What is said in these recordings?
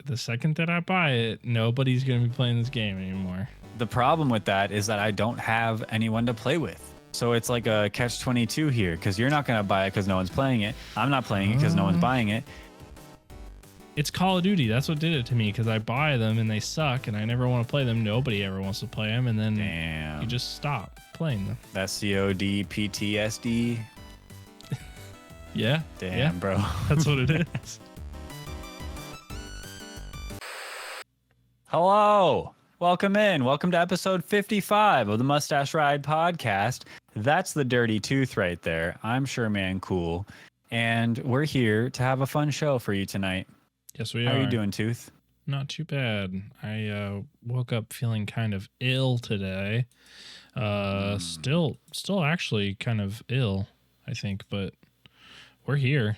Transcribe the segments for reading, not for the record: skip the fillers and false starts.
the second that I buy it, nobody's going to be playing this game anymore. The problem with that is that I don't have anyone to play with. So it's like a catch-22 here, because you're not going to buy it because no one's playing it. I'm not playing it because no one's buying it. It's Call of Duty. That's what did it to me, because I buy them and they suck and I never want to play them. Nobody ever wants to play them, and then you just stop playing them. That's COD PTSD. Yeah. Damn, bro. That's what it is. Hello. Welcome in. Welcome to episode 55 of the Mustache Ride podcast. That's the dirty tooth right there. I'm sure, man, cool. And we're here to have a fun show for you tonight. Yes, we are. How are you doing, Tooth? Not too bad. I woke up feeling kind of ill today. Still actually kind of ill, I think, but we're here.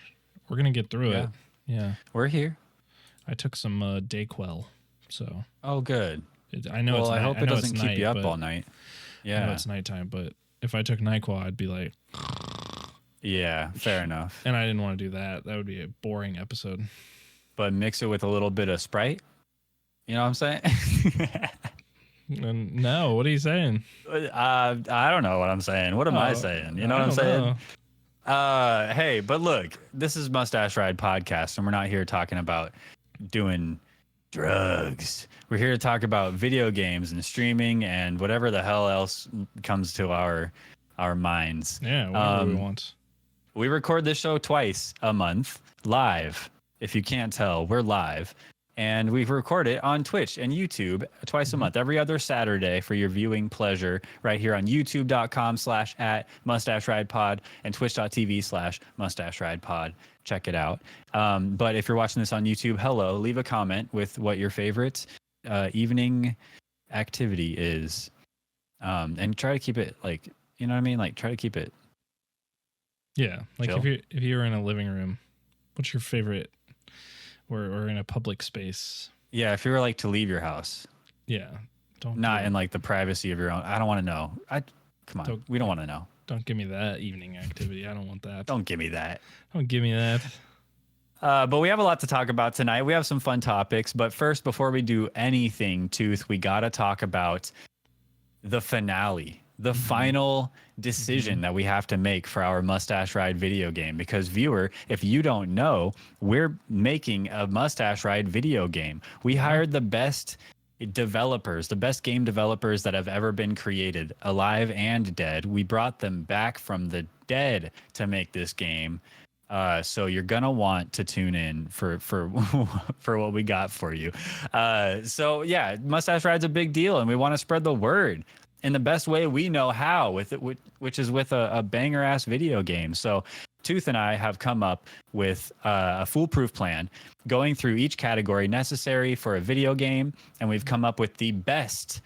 We're going to get through it. Yeah. We're here. I took some Dayquil, so. Oh, good. I know. Well, I hope it doesn't keep you up all night. Yeah. I know it's nighttime, but if I took NyQuil, I'd be like. Yeah, fair enough. And I didn't want to do that. That would be a boring episode. But mix it with a little bit of Sprite. You know what I'm saying? No, what are you saying? I don't know what I'm saying. What am I saying? You know what I'm saying? Hey, but look, this is Mustache Ride podcast, and we're not here talking about doing drugs. We're here to talk about video games and streaming and whatever the hell else comes to our minds. Yeah, whatever we want. We record this show twice a month, live. If you can't tell, we're live. And we record it on Twitch and YouTube twice a month, every other Saturday for your viewing pleasure, right here on youtube.com/@mustacheridepod and twitch.tv/mustacheridepod. Check it out. But if you're watching this on YouTube, hello, leave a comment with what your favorite evening activity is. And try to keep it like, you know what I mean? Like, try to keep it. Yeah. Like chill. if you were in a living room, what's your favorite? Or in a public space. Yeah, if you were like to leave your house. Yeah. Not in like the privacy of your own. I don't want to know. Come on. We don't want to know. Don't give me that evening activity. I don't want that. Don't give me that. Don't give me that. But we have a lot to talk about tonight. We have some fun topics. But first, before we do anything, Tooth, we got to talk about the finale. The final decision that we have to make for our Mustache Ride video game. Because viewer, if you don't know, we're making a Mustache Ride video game. We hired the best developers, the best game developers that have ever been created, alive and dead. We brought them back from the dead to make this game. So you're gonna want to tune in for what we got for you. So yeah, Mustache Ride's a big deal, and we want to spread the word in the best way we know how, which is with a banger ass video game. So Tooth and I have come up with a foolproof plan, going through each category necessary for a video game, and we've come up with the best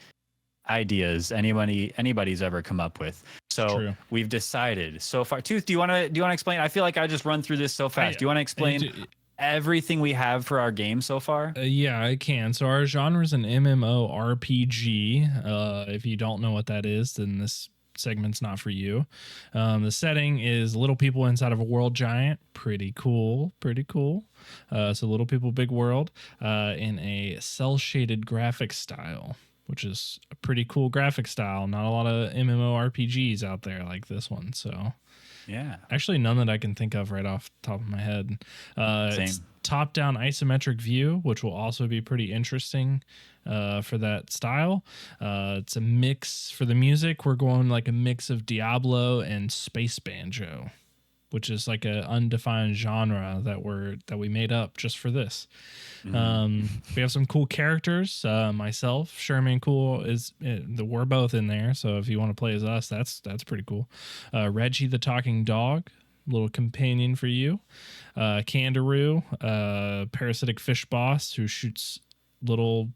ideas anybody's ever come up with. So we've decided so far. Tooth, do you want to explain? I feel like I just run through this so fast. Do you want to explain everything we have for our game so far? Yeah, I can. So our genre is an MMORPG. If you don't know what that is, then this segment's not for you. The setting is little people inside of a world giant. Pretty cool. So little people, big world, in a cel-shaded graphic style, which is a pretty cool graphic style. Not a lot of MMORPGs out there like this one. So yeah, actually none that I can think of right off the top of my head. It's top-down isometric view, which will also be pretty interesting for that style. It's a mix for the music. We're going like a mix of Diablo and Space Banjo, which is like a undefined genre that we made up just for this. We have some cool characters. Myself, Sherman, cool we're both in there. So if you want to play as us, that's pretty cool. Reggie the talking dog, little companion for you. Kangaroo, parasitic fish boss who shoots little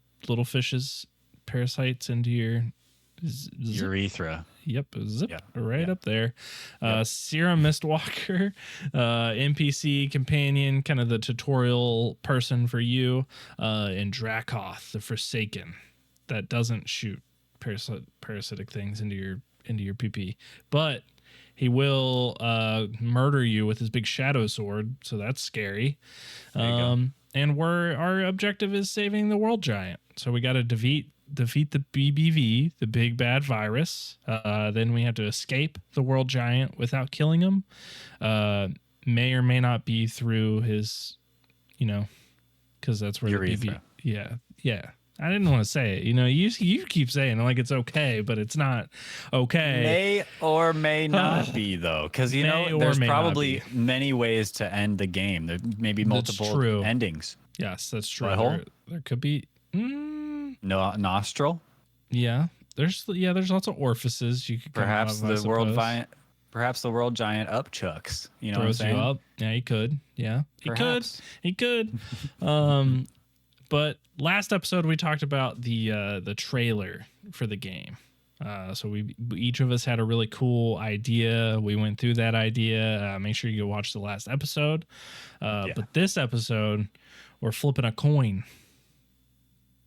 fishes, parasites into your urethra. Yep, up there. Serum Mistwalker, NPC companion, kind of the tutorial person for you, and Dracoth, the Forsaken, that doesn't shoot parasitic things into your PP, but he will murder you with his big shadow sword, so that's scary. and our objective is saving the world giant. So we got to defeat the BBV, the big bad virus. Then we have to escape the world giant without killing him. May or may not be through his, because that's where urethra. the BB. Yeah. I didn't want to say it. You keep saying it like it's okay, but it's not okay. May or may not be, though, because there's probably many ways to end the game. There may be multiple endings. Yes, that's true. There could be no nostril. Yeah, there's lots of orifices you could perhaps the world giant upchucks. You know, throws what I'm saying? You up. Yeah, he could. Yeah, he could. But last episode we talked about the trailer for the game. So we each of us had a really cool idea. We went through that idea. Make sure you go watch the last episode. But this episode, we're flipping a coin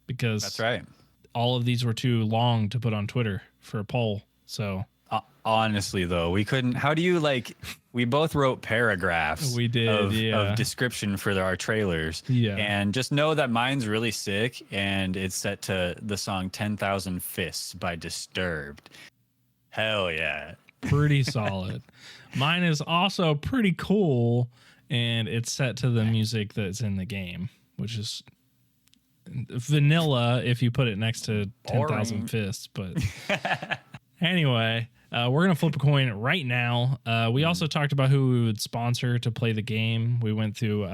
because that's right. All of these were too long to put on Twitter for a poll. So honestly, though, we couldn't. How do you we both wrote paragraphs. We did of description for our trailers. Yeah, and just know that mine's really sick, and it's set to the song 10,000 Fists by Disturbed. Hell yeah, pretty solid. Mine is also pretty cool, and it's set to the music that's in the game, which is vanilla if you put it next to 10,000 Fists. But anyway, we're going to flip a coin right now. We also talked about who we would sponsor to play the game. We went through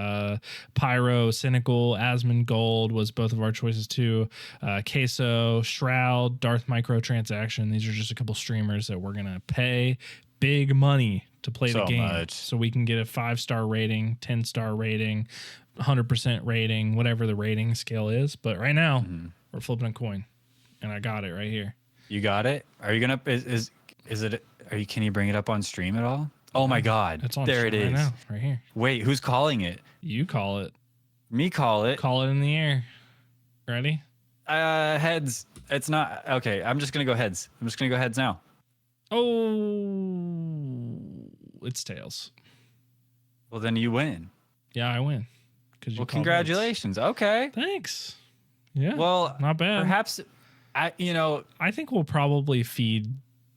Pyro, Cynical, Asmongold was both of our choices too. Queso, Shroud, Darth Microtransaction. These are just a couple streamers that we're going to pay big money to play the game. So we can get a 5-star rating, 10-star rating, 100% rating, whatever the rating scale is. But right now, we're flipping a coin, and I got it right here. You got it? Are you gonna? Is it? Can you bring it up on stream at all? Oh my God! It's on there. It is right now, right here. Wait, who's calling it? You call it. Me call it. Call it in the air. Ready? Heads. It's not okay. I'm just gonna go heads. I'm just gonna go heads now. Oh, it's tails. Well, then you win. Yeah, I win. Well, congratulations. Okay. Thanks. Yeah. Well, not bad. Perhaps, I think we'll probably feed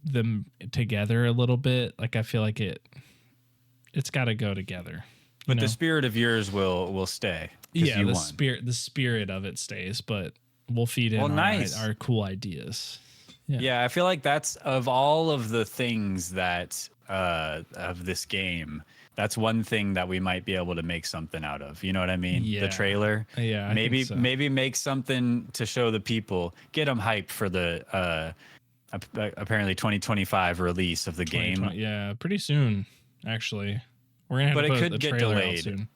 them together a little bit. Like I feel like it's got to go together. But the spirit of yours will stay. Yeah, the spirit of it stays. But we'll feed in our cool ideas. Yeah, I feel like that's of all of the things that of this game. That's one thing that we might be able to make something out of. You know what I mean? Yeah. The trailer. Yeah. Maybe make something to show the people, get them hyped for the apparently 2025 release of the game. Yeah, pretty soon, actually. We're gonna have to put it could the get trailer delayed. Out soon.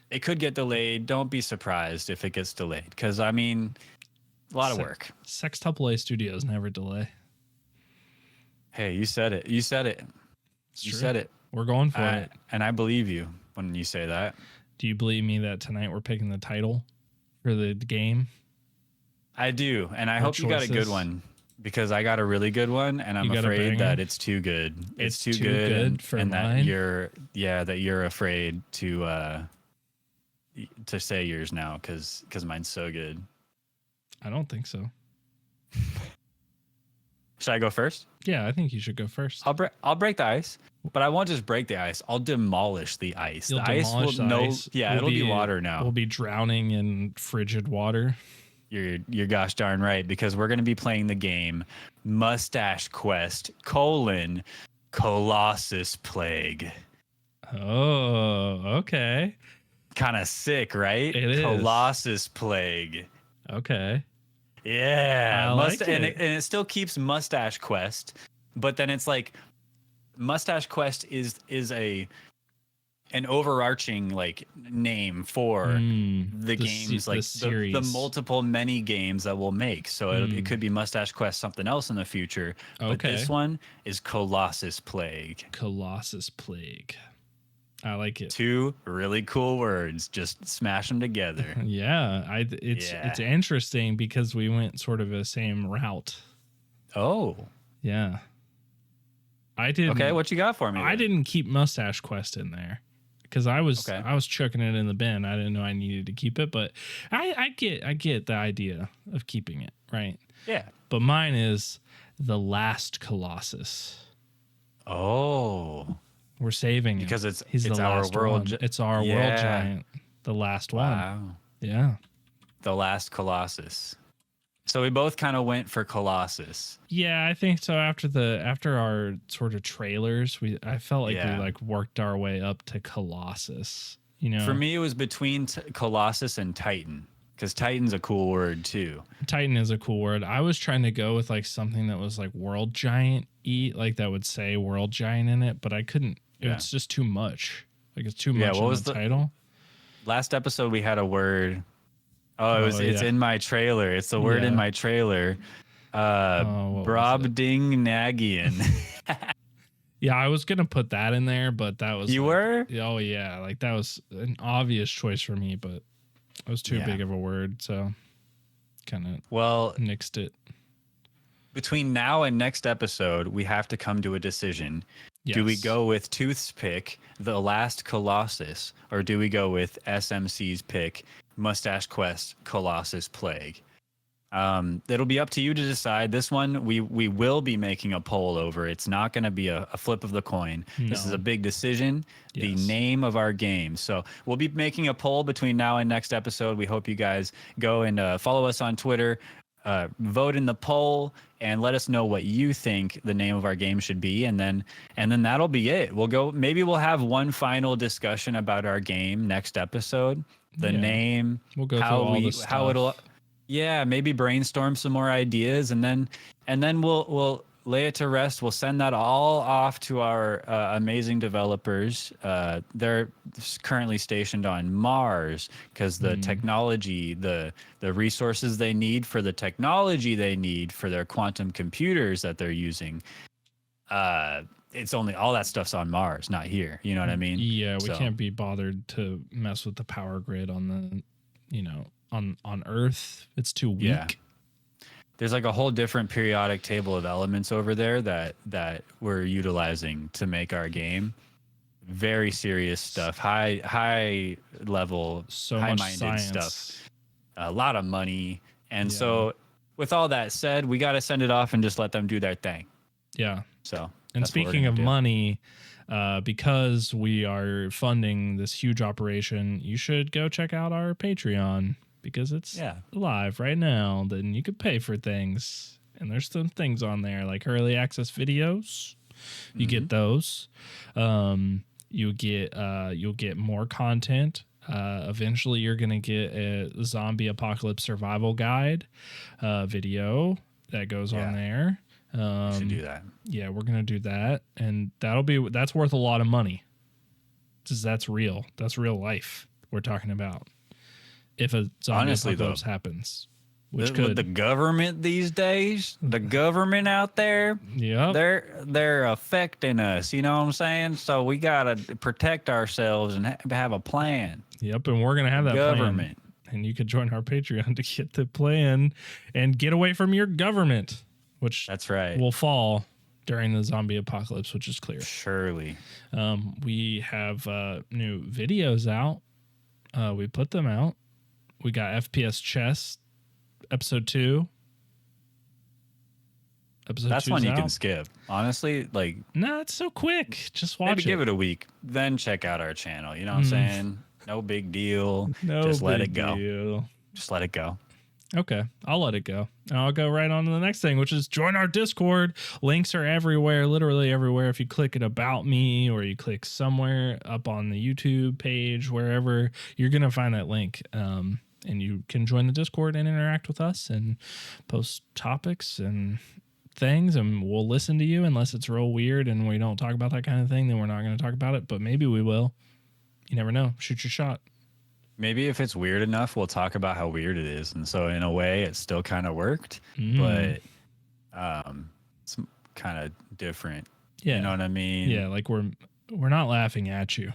It could get delayed. Don't be surprised if it gets delayed, because I mean, a lot of work. Sextuple A Studios never delay. Hey, you said it. You said it. You said it. We're going for it. And I believe you when you say that. Do you believe me that tonight we're picking the title for the game? I do. And I hope you got a good one, because I got a really good one, and I'm afraid that it's too good. It's too good for and mine? that you're afraid to say yours now because mine's so good. I don't think so. Should I go first? Yeah, I think you should go first. I'll break the ice, but I won't just break the ice. I'll demolish the ice. You'll demolish the ice. It'll be water now. We'll be drowning in frigid water. You're gosh darn right, because we're going to be playing the game Mustache Quest: Colossus Plague. Oh, okay. Kind of sick, right? It is. Colossus Plague. Okay. Yeah, I like it. And it still keeps Mustache Quest, but then it's like Mustache Quest is an overarching name for the games, the multiple many games that we'll make. So it could be Mustache Quest something else in the future. But this one is Colossus Plague. Colossus Plague. I like it. 2 really cool words. Just smash them together. Yeah, it's interesting because we went sort of the same route. Oh, yeah. I did. Okay, what you got for me? I didn't keep Mustache Quest in there because I was chucking it in the bin. I didn't know I needed to keep it, but I get the idea of keeping it, right? Yeah. But mine is the last Colossus. Oh, we're saving him because he's it's the our last world. one. It's our world giant, the last one. Wow. Yeah. The last Colossus. So we both kind of went for Colossus. Yeah, I think so. After our sort of trailers, I felt like we like worked our way up to Colossus. You know, for me, it was between Colossus and Titan, because Titan's a cool word too. Titan is a cool word. I was trying to go with like something that was like world giant like that would say world giant in it, but I couldn't. It's just too much. Like it's too much. What was the title? Last episode we had a word. It's in my trailer. It's the word in my trailer. Brobdingnagian. Yeah, I was gonna put that in there, but that was were? Oh yeah, like that was an obvious choice for me, but it was too big of a word, so kind of nixed it. Between now and next episode, we have to come to a decision. Yes. Do we go with Tooth's pick, The Last Colossus, or do we go with SMC's pick, Mustache Quest Colossus Plague? It'll be up to you to decide. This one we will be making a poll over. It's not going to be a flip of the coin. No. This is a big decision. Yes. The name of our game. So we'll be making a poll between now and next episode. We hope you guys go and follow us on Twitter, vote in the poll, and let us know what you think the name of our game should be, and then that'll be it. Maybe we'll have one final discussion about our game next episode. The name, we'll go through all the stuff. How it'll, maybe brainstorm some more ideas, and then we'll lay it to rest. We'll send that all off to our amazing developers. They're currently stationed on Mars because the technology, the resources they need for the technology they need for their quantum computers that they're using, it's only all that stuff's on Mars, not here. You know what I mean? Yeah, we can't be bothered to mess with the power grid on on Earth. It's too weak. Yeah. There's like a whole different periodic table of elements over there that we're utilizing to make our game. Very serious stuff, high level, high-minded stuff. A lot of money. And so with all that said, we got to send it off and just let them do their thing. Yeah. So, and speaking of money, because we are funding this huge operation, you should go check out our Patreon, because it's live right now. Then you could pay for things, and there's some things on there like early access videos. You get those. You'll get more content. Eventually, you're gonna get a zombie apocalypse survival guide video that goes on there. We should do that. Yeah, we're gonna do that, and that's worth a lot of money. Because that's real. That's real life we're talking about. If a zombie apocalypse happens, which could. The government these days, the government out there, they're affecting us. You know what I'm saying? So we gotta protect ourselves and have a plan. Yep, and we're gonna have that government. Plan. And you could join our Patreon to get the plan and get away from your government, which that's right will fall during the zombie apocalypse, which is clear. Surely. We have new videos out. We put them out. We got FPS Chess episode 2. That's one you can skip. Honestly, like it's so quick. Just watch maybe give it a week, then check out our channel. You know what I'm saying? No big deal. Just let it go. Just let it go. Okay, I'll let it go. And I'll go right on to the next thing, which is join our Discord. Links are everywhere, literally everywhere. If you click it About Me, or you click somewhere up on the YouTube page, wherever, you're going to find that link. And you can join the Discord and interact with us and post topics and things, and we'll listen to you. Unless it's real weird and we don't talk about that kind of thing, then we're not going to talk about it, but maybe we will. You never know. Shoot your shot. Maybe if it's weird enough, we'll talk about how weird it is. And so in a way, it still kind of worked, but it's kind of different. Yeah. You know what I mean? Yeah, like we're not laughing at you.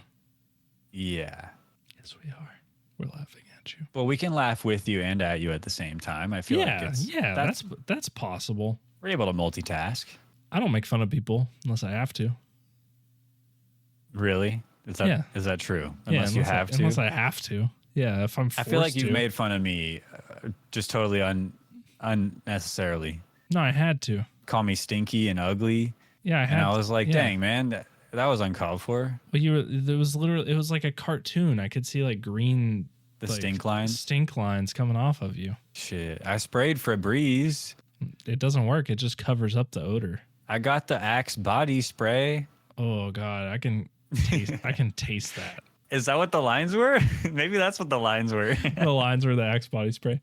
Yeah. Yes, we are. We're laughing at you. Well, we can laugh with you and at you at the same time. I feel like that's possible. We're able to multitask. I don't make fun of people unless I have to. Really? Is that true? Unless you have to. Unless I have to. Yeah, if I'm forced I feel like you've to. made fun of me just totally unnecessarily. No, I had to. Call me stinky and ugly. Yeah, I had and I was like, yeah. dang, man, that was uncalled for. Well, it was like a cartoon. I could see like green stink lines coming off of you. Shit, I sprayed Febreze. It doesn't work. It just covers up the odor. I got the Axe body spray. Oh God, I can taste that. Is that what the lines were? Maybe that's what the lines were. The lines were the Axe body spray.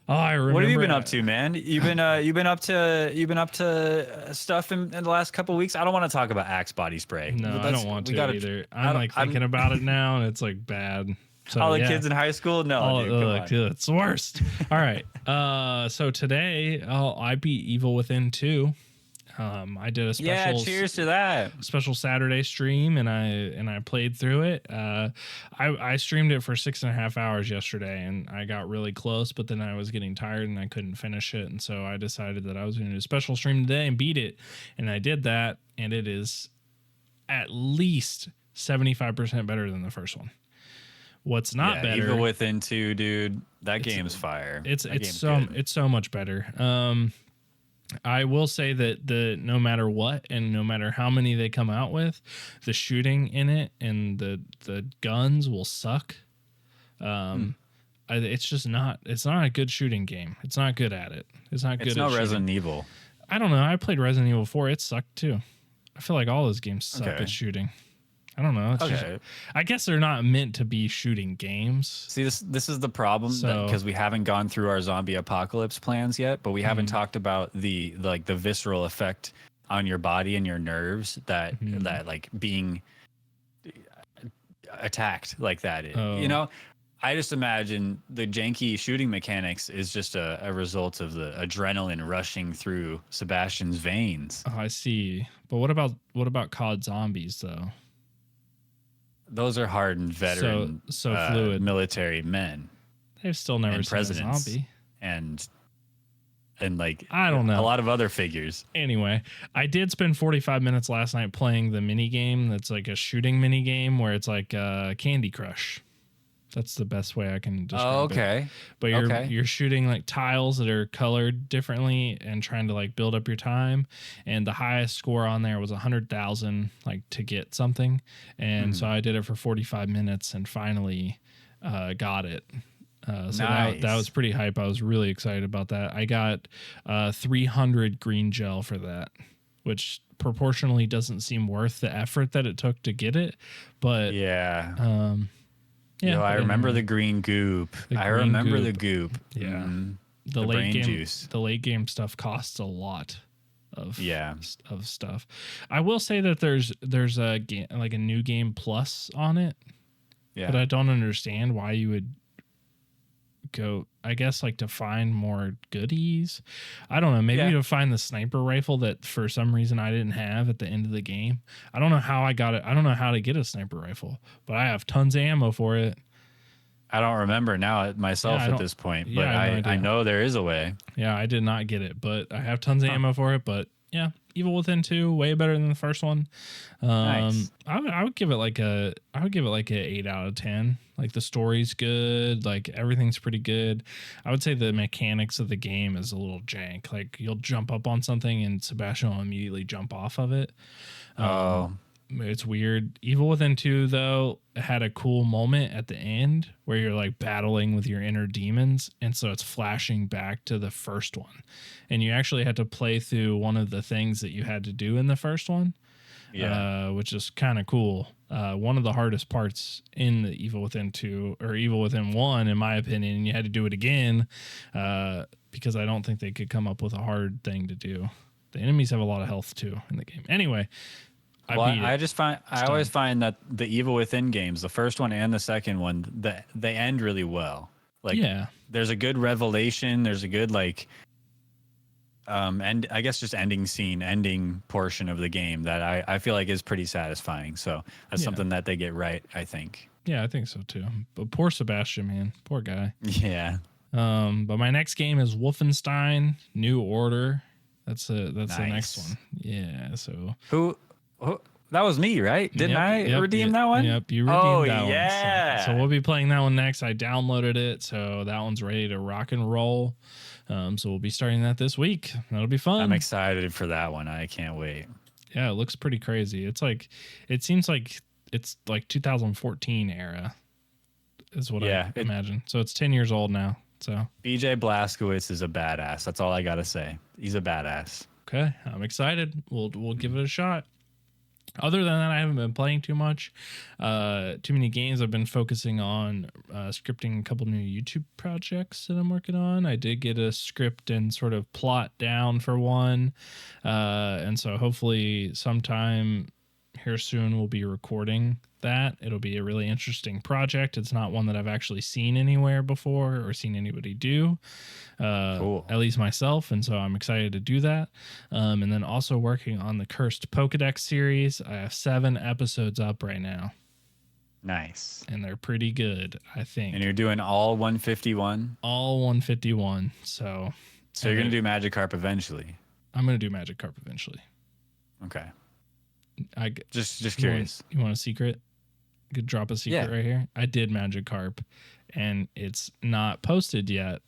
Oh, I remember. What have you been up to, man? You've been up to stuff in the last couple of weeks. I don't want to talk about Axe body spray. No, I don't want to either. I'm thinking about it now, and it's like bad. So, all the kids in high school, no, dude, it's the worst. All right. So today I beat Evil Within 2. I did a special cheers to that special Saturday stream, and I played through it. I streamed it for 6.5 hours yesterday, and I got really close, but then I was getting tired and I couldn't finish it, and so I decided that I was going to do a special stream today and beat it, and I did that, and it is at least 75% better than the first one. What's not better? Evil Within 2, dude. That game's fire. It's so much better. I will say that no matter what and no matter how many they come out with, the shooting in it and the guns will suck. It's just not. It's not a good shooting game. It's not good at it. It's not good. It's no Resident Evil. I don't know. I played Resident Evil 4. It sucked too. I feel like all those games suck at shooting. I don't know. It's just, I guess they're not meant to be shooting games. See, this is the problem because we haven't gone through our zombie apocalypse plans yet, but we haven't talked about the visceral effect on your body and your nerves that like being attacked like that. You know, I just imagine the janky shooting mechanics is just a result of the adrenaline rushing through Sebastian's veins. Oh, I see. But what about COD Zombies though? Those are hardened veteran, so fluid military men. They've still never seen a zombie, and like I don't know, a lot of other figures. Anyway, I did spend 45 minutes last night playing the mini game. That's like a shooting mini game where it's like Candy Crush. That's the best way I can describe it. But you're shooting like tiles that are colored differently and trying to like build up your time. And the highest score on there was 100,000 like to get something. And so I did it for 45 minutes and finally got it. So nice. that was pretty hype. I was really excited about that. I got 300 green gel for that, which proportionally doesn't seem worth the effort that it took to get it. But yeah. Yeah, I remember the green goop. The goop. Yeah, the late game juice. The late game stuff costs a lot of stuff. I will say that there's a game, like a new game plus on it. Yeah, but I don't understand why you would go. I guess like to find more goodies. I don't know. Maybe to find the sniper rifle that for some reason I didn't have at the end of the game. I don't know how I got it. I don't know how to get a sniper rifle, but I have tons of ammo for it. I don't remember now myself at this point, but I know there is a way. Yeah, I did not get it, but I have tons of ammo for it. But yeah, Evil Within 2, way better than the first one. Nice. I would give it like a 8 out of 10. Like the story's good, like everything's pretty good. I would say the mechanics of the game is a little jank. Like you'll jump up on something and Sebastian will immediately jump off of it. It's weird. Evil Within 2 though had a cool moment at the end where you're like battling with your inner demons, and so it's flashing back to the first one, and you actually had to play through one of the things that you had to do in the first one. Which is kind of cool. One of the hardest parts in the Evil Within 2 or Evil Within 1, in my opinion, you had to do it again because I don't think they could come up with a hard thing to do. The enemies have a lot of health too in the game. Anyway, I always find that the Evil Within games, the first one and the second one, they end really well. Like there's a good revelation. There's a good like. And I guess just ending portion of the game that I feel like is pretty satisfying. So that's something that they get right, I think. Yeah, I think so too. But poor Sebastian, man, poor guy. Yeah. But my next game is Wolfenstein New Order. That's the next one. Yeah. So who That was me, right? Didn't I redeem that one? Yep, you redeemed that one. So we'll be playing that one next. I downloaded it, so that one's ready to rock and roll. So we'll be starting that this week. That'll be fun. I'm excited for that one. I can't wait. Yeah, it looks pretty crazy. It seems like it's like 2014 era is what I imagine. So it's 10 years old now. So BJ Blazkowicz is a badass. That's all I got to say. He's a badass. Okay, I'm excited. We'll give it a shot. Other than that, I haven't been playing too much. Too many games. I've been focusing on scripting a couple new YouTube projects that I'm working on. I did get a script and sort of plot down for one. And so hopefully sometime here soon we'll be recording that. It'll be a really interesting project. It's not one that I've actually seen anywhere before or seen anybody do. Cool. At least myself, and so I'm excited to do that. And then also working on the Cursed Pokedex series. I have 7 episodes up right now. Nice. And they're pretty good, I think. And you're doing all 151? All 151. So you're going to do Magikarp eventually? I'm going to do Magikarp eventually. Okay. Just curious. You want a secret? Could drop a secret right here. I did Magikarp, and it's not posted yet,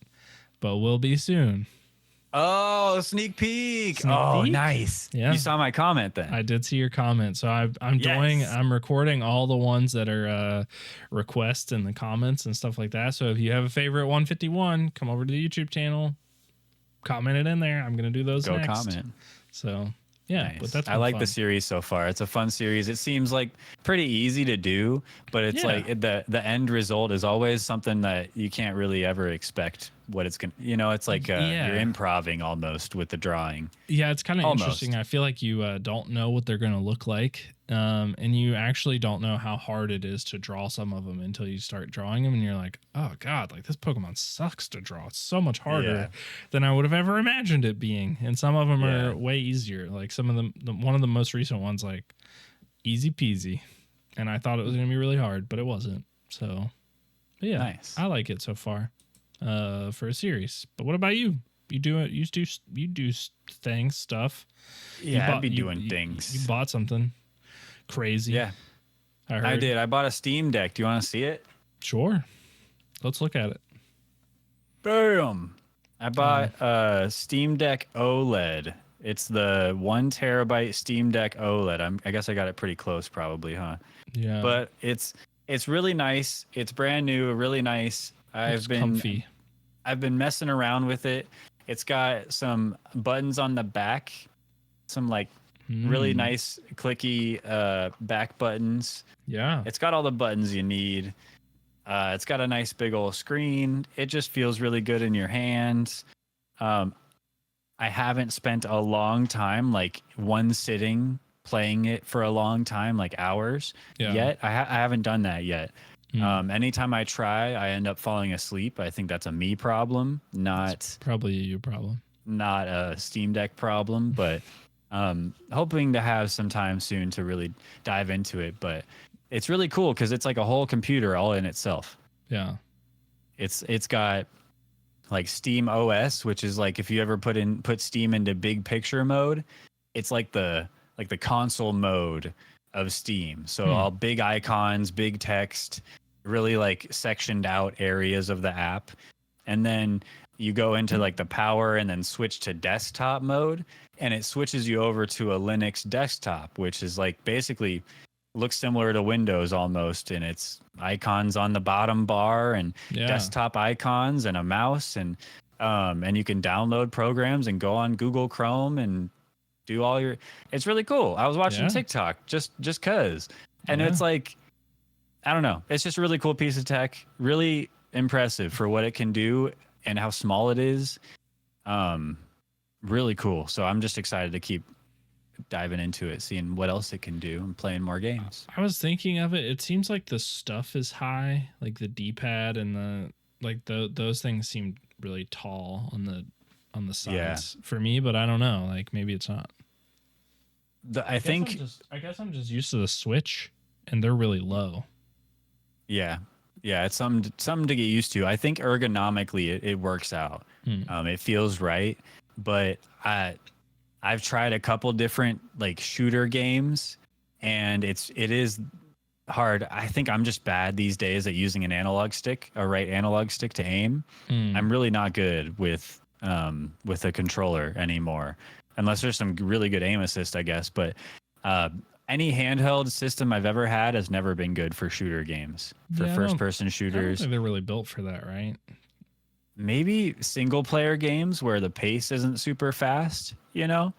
but will be soon. Oh, sneak peek! Nice. Yeah, you saw my comment then. I did see your comment. So I'm recording all the ones that are requests in the comments and stuff like that. So if you have a favorite 151, come over to the YouTube channel, comment it in there. I'm gonna do those next. Go comment. So. Yeah, nice. But that's I like fun. The series so far. It's a fun series. It seems like pretty easy to do, but it's like the end result is always something that you can't really ever expect what it's going to, it's like you're improving almost with the drawing. Yeah, it's kind of interesting. I feel like you don't know what they're going to look like. And you actually don't know how hard it is to draw some of them until you start drawing them. And you're like, oh God, like this Pokemon sucks to draw. It's so much harder than I would have ever imagined it being. And some of them are way easier. Like some of them, one of the most recent ones, like easy peasy. And I thought it was going to be really hard, but it wasn't. So yeah, nice. I like it so far for a series. But what about you? You do stuff. Yeah, I'd be doing things. You bought something crazy. Yeah, I did. I bought a Steam Deck. Do you want to see it? Sure. Let's look at it. Boom. I bought a Steam Deck OLED. It's the 1 terabyte Steam Deck OLED. I guess I got it pretty close, probably, huh? Yeah. But it's really nice. It's brand new, really nice. It's comfy. I've been messing around with it. It's got some buttons on the back, some like really nice clicky back buttons. Yeah. It's got all the buttons you need. It's got a nice big old screen. It just feels really good in your hands. I haven't spent a long time, like one sitting playing it for a long time, like hours yet. I haven't done that yet. Anytime I try, I end up falling asleep. I think that's a me problem, not probably a you problem, not a Steam Deck problem, but hoping to have some time soon to really dive into it. But it's really cool because it's like a whole computer all in itself. Yeah. It's got like Steam OS, which is like if you ever put Steam into big picture mode, it's like the console mode of Steam. So all big icons, big text, really like sectioned out areas of the app. And then you go into like the power and then switch to desktop mode, and it switches you over to a Linux desktop, which is like basically looks similar to Windows almost, and it's icons on the bottom bar and desktop icons and a mouse, and you can download programs and go on Google Chrome and do all your. It's really cool. I was watching TikTok just cause, and it's like, I don't know. It's just a really cool piece of tech. Really impressive for what it can do and how small it is. Really cool. So I'm just excited to keep diving into it, seeing what else it can do and playing more games. I was thinking of it. It seems like the stuff is high, like the D-pad and those things seem really tall on the sides for me, but I don't know. Like maybe it's not. I guess I'm just used to the Switch, and they're really low. Yeah, it's something to get used to. I think ergonomically it works out. It feels right, but I've tried a couple different like shooter games, and it is hard. I think I'm just bad these days at using an analog stick, a right analog stick to aim. I'm really not good with a controller anymore, unless there's some really good aim assist, I guess. But any handheld system I've ever had has never been good for shooter games, for first-person shooters. I don't think they're really built for that, right? Maybe single-player games where the pace isn't super fast, you know?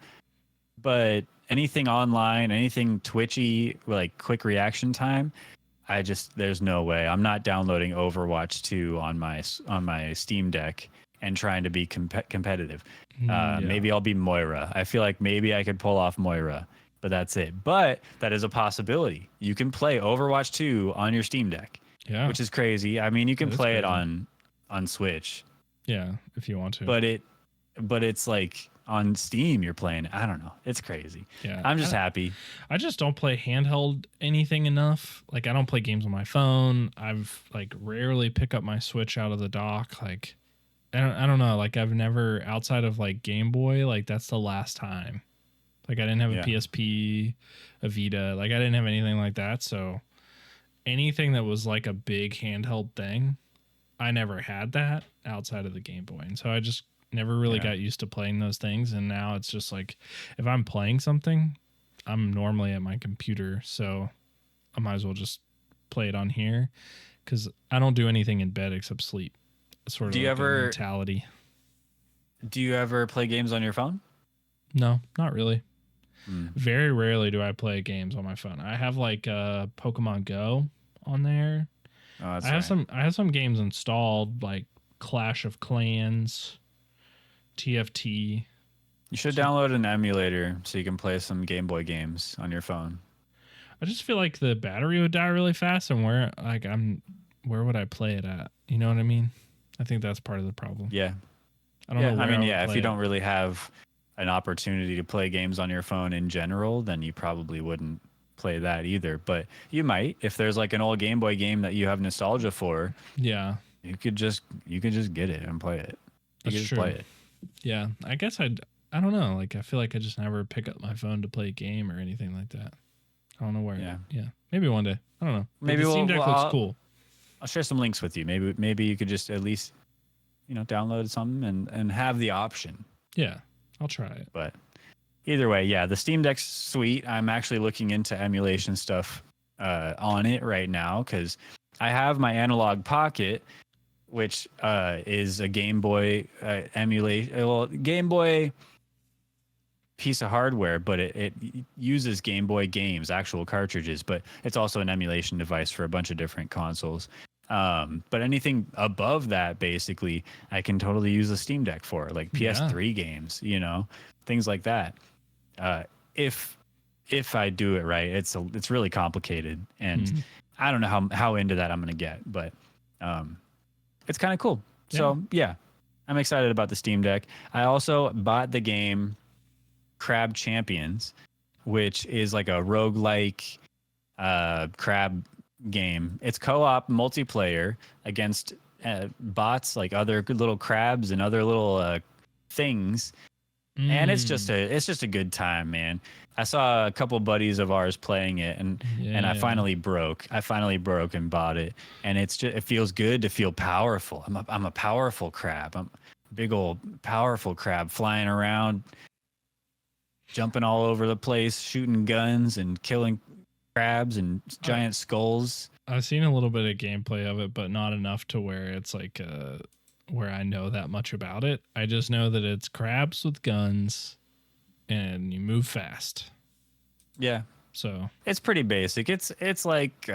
But anything online, anything twitchy, like quick reaction time, there's no way. I'm not downloading Overwatch 2 on my Steam Deck and trying to be competitive. Maybe I'll be Moira. I feel like maybe I could pull off Moira, but that's it. But that is a possibility. You can play Overwatch 2 on your Steam Deck, which is crazy. I mean, you can play it on Switch. Yeah, if you want to. But it's like on Steam you're playing. I don't know. It's crazy. Yeah, I'm just happy. I just don't play handheld anything enough. Like I don't play games on my phone. I've like rarely pick up my Switch out of the dock. Like I don't know. Like I've never, outside of like Game Boy, like that's the last time. Like I didn't have a PSP, a Vita. Like I didn't have anything like that. So anything that was like a big handheld thing, I never had that outside of the Game Boy. And so I just never really got used to playing those things. And now it's just like, if I'm playing something, I'm normally at my computer. So I might as well just play it on here, because I don't do anything in bed except sleep. It's sort of like a mentality. Do you ever play games on your phone? No, not really. Very rarely do I play games on my phone. I have like Pokemon Go on there. Oh, that's I have some games installed, like Clash of Clans, TFT. You should download an emulator so you can play some Game Boy games on your phone. I just feel like the battery would die really fast, and where would I play it at? You know what I mean? I think that's part of the problem. Yeah. I don't know. I mean, if you don't really have an opportunity to play games on your phone in general, then you probably wouldn't play that either. But you might, if there's like an old Game Boy game that you have nostalgia for. Yeah. You could just get it and play it. That's true. Play it. Yeah. I guess I don't know. Like I feel like I just never pick up my phone to play a game or anything like that. I don't know where. Yeah. Maybe one day. I don't know. Maybe the Steam Deck looks cool. I'll share some links with you. Maybe you could just at least, download something and have the option. Yeah, I'll try it. But either way, yeah, the Steam Deck's sweet. I'm actually looking into emulation stuff on it right now, because I have my Analog Pocket, which is a Game Boy emulation. Well, Game Boy piece of hardware, but it uses Game Boy games, actual cartridges, but it's also an emulation device for a bunch of different consoles. But anything above that, basically, I can totally use the Steam Deck for, like PS3 games, things like that. If I do it right, it's really complicated, and I don't know how into that I'm gonna get, but it's kind of cool. Yeah. So yeah, I'm excited about the Steam Deck. I also bought the game Crab Champions, which is like a roguelike crab game. It's co-op multiplayer against bots, like other good little crabs and other little things. And it's just a good time, man. I saw a couple buddies of ours playing it, and I finally broke. And bought it, and it feels good to feel powerful. I'm a powerful crab. I'm a big old powerful crab flying around, jumping all over the place, shooting guns and killing crabs and giant skulls. I've seen a little bit of gameplay of it, but not enough to where it's like where I know that much about it. I just know that it's crabs with guns and you move fast. Yeah. So it's pretty basic. It's like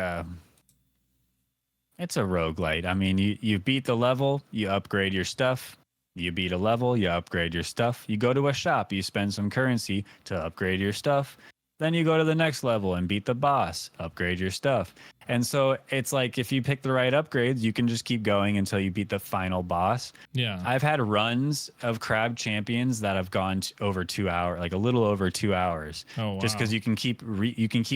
it's a roguelite. I mean, you beat the level, you upgrade your stuff. You beat a level, you upgrade your stuff. You go to a shop, you spend some currency to upgrade your stuff. Then you go to the next level and beat the boss, upgrade your stuff. And so it's like, if you pick the right upgrades, you can just keep going until you beat the final boss. Yeah. I've had runs of Crab Champions that have gone over 2 hours, like a little over 2 hours. Oh, wow. Just because you can keep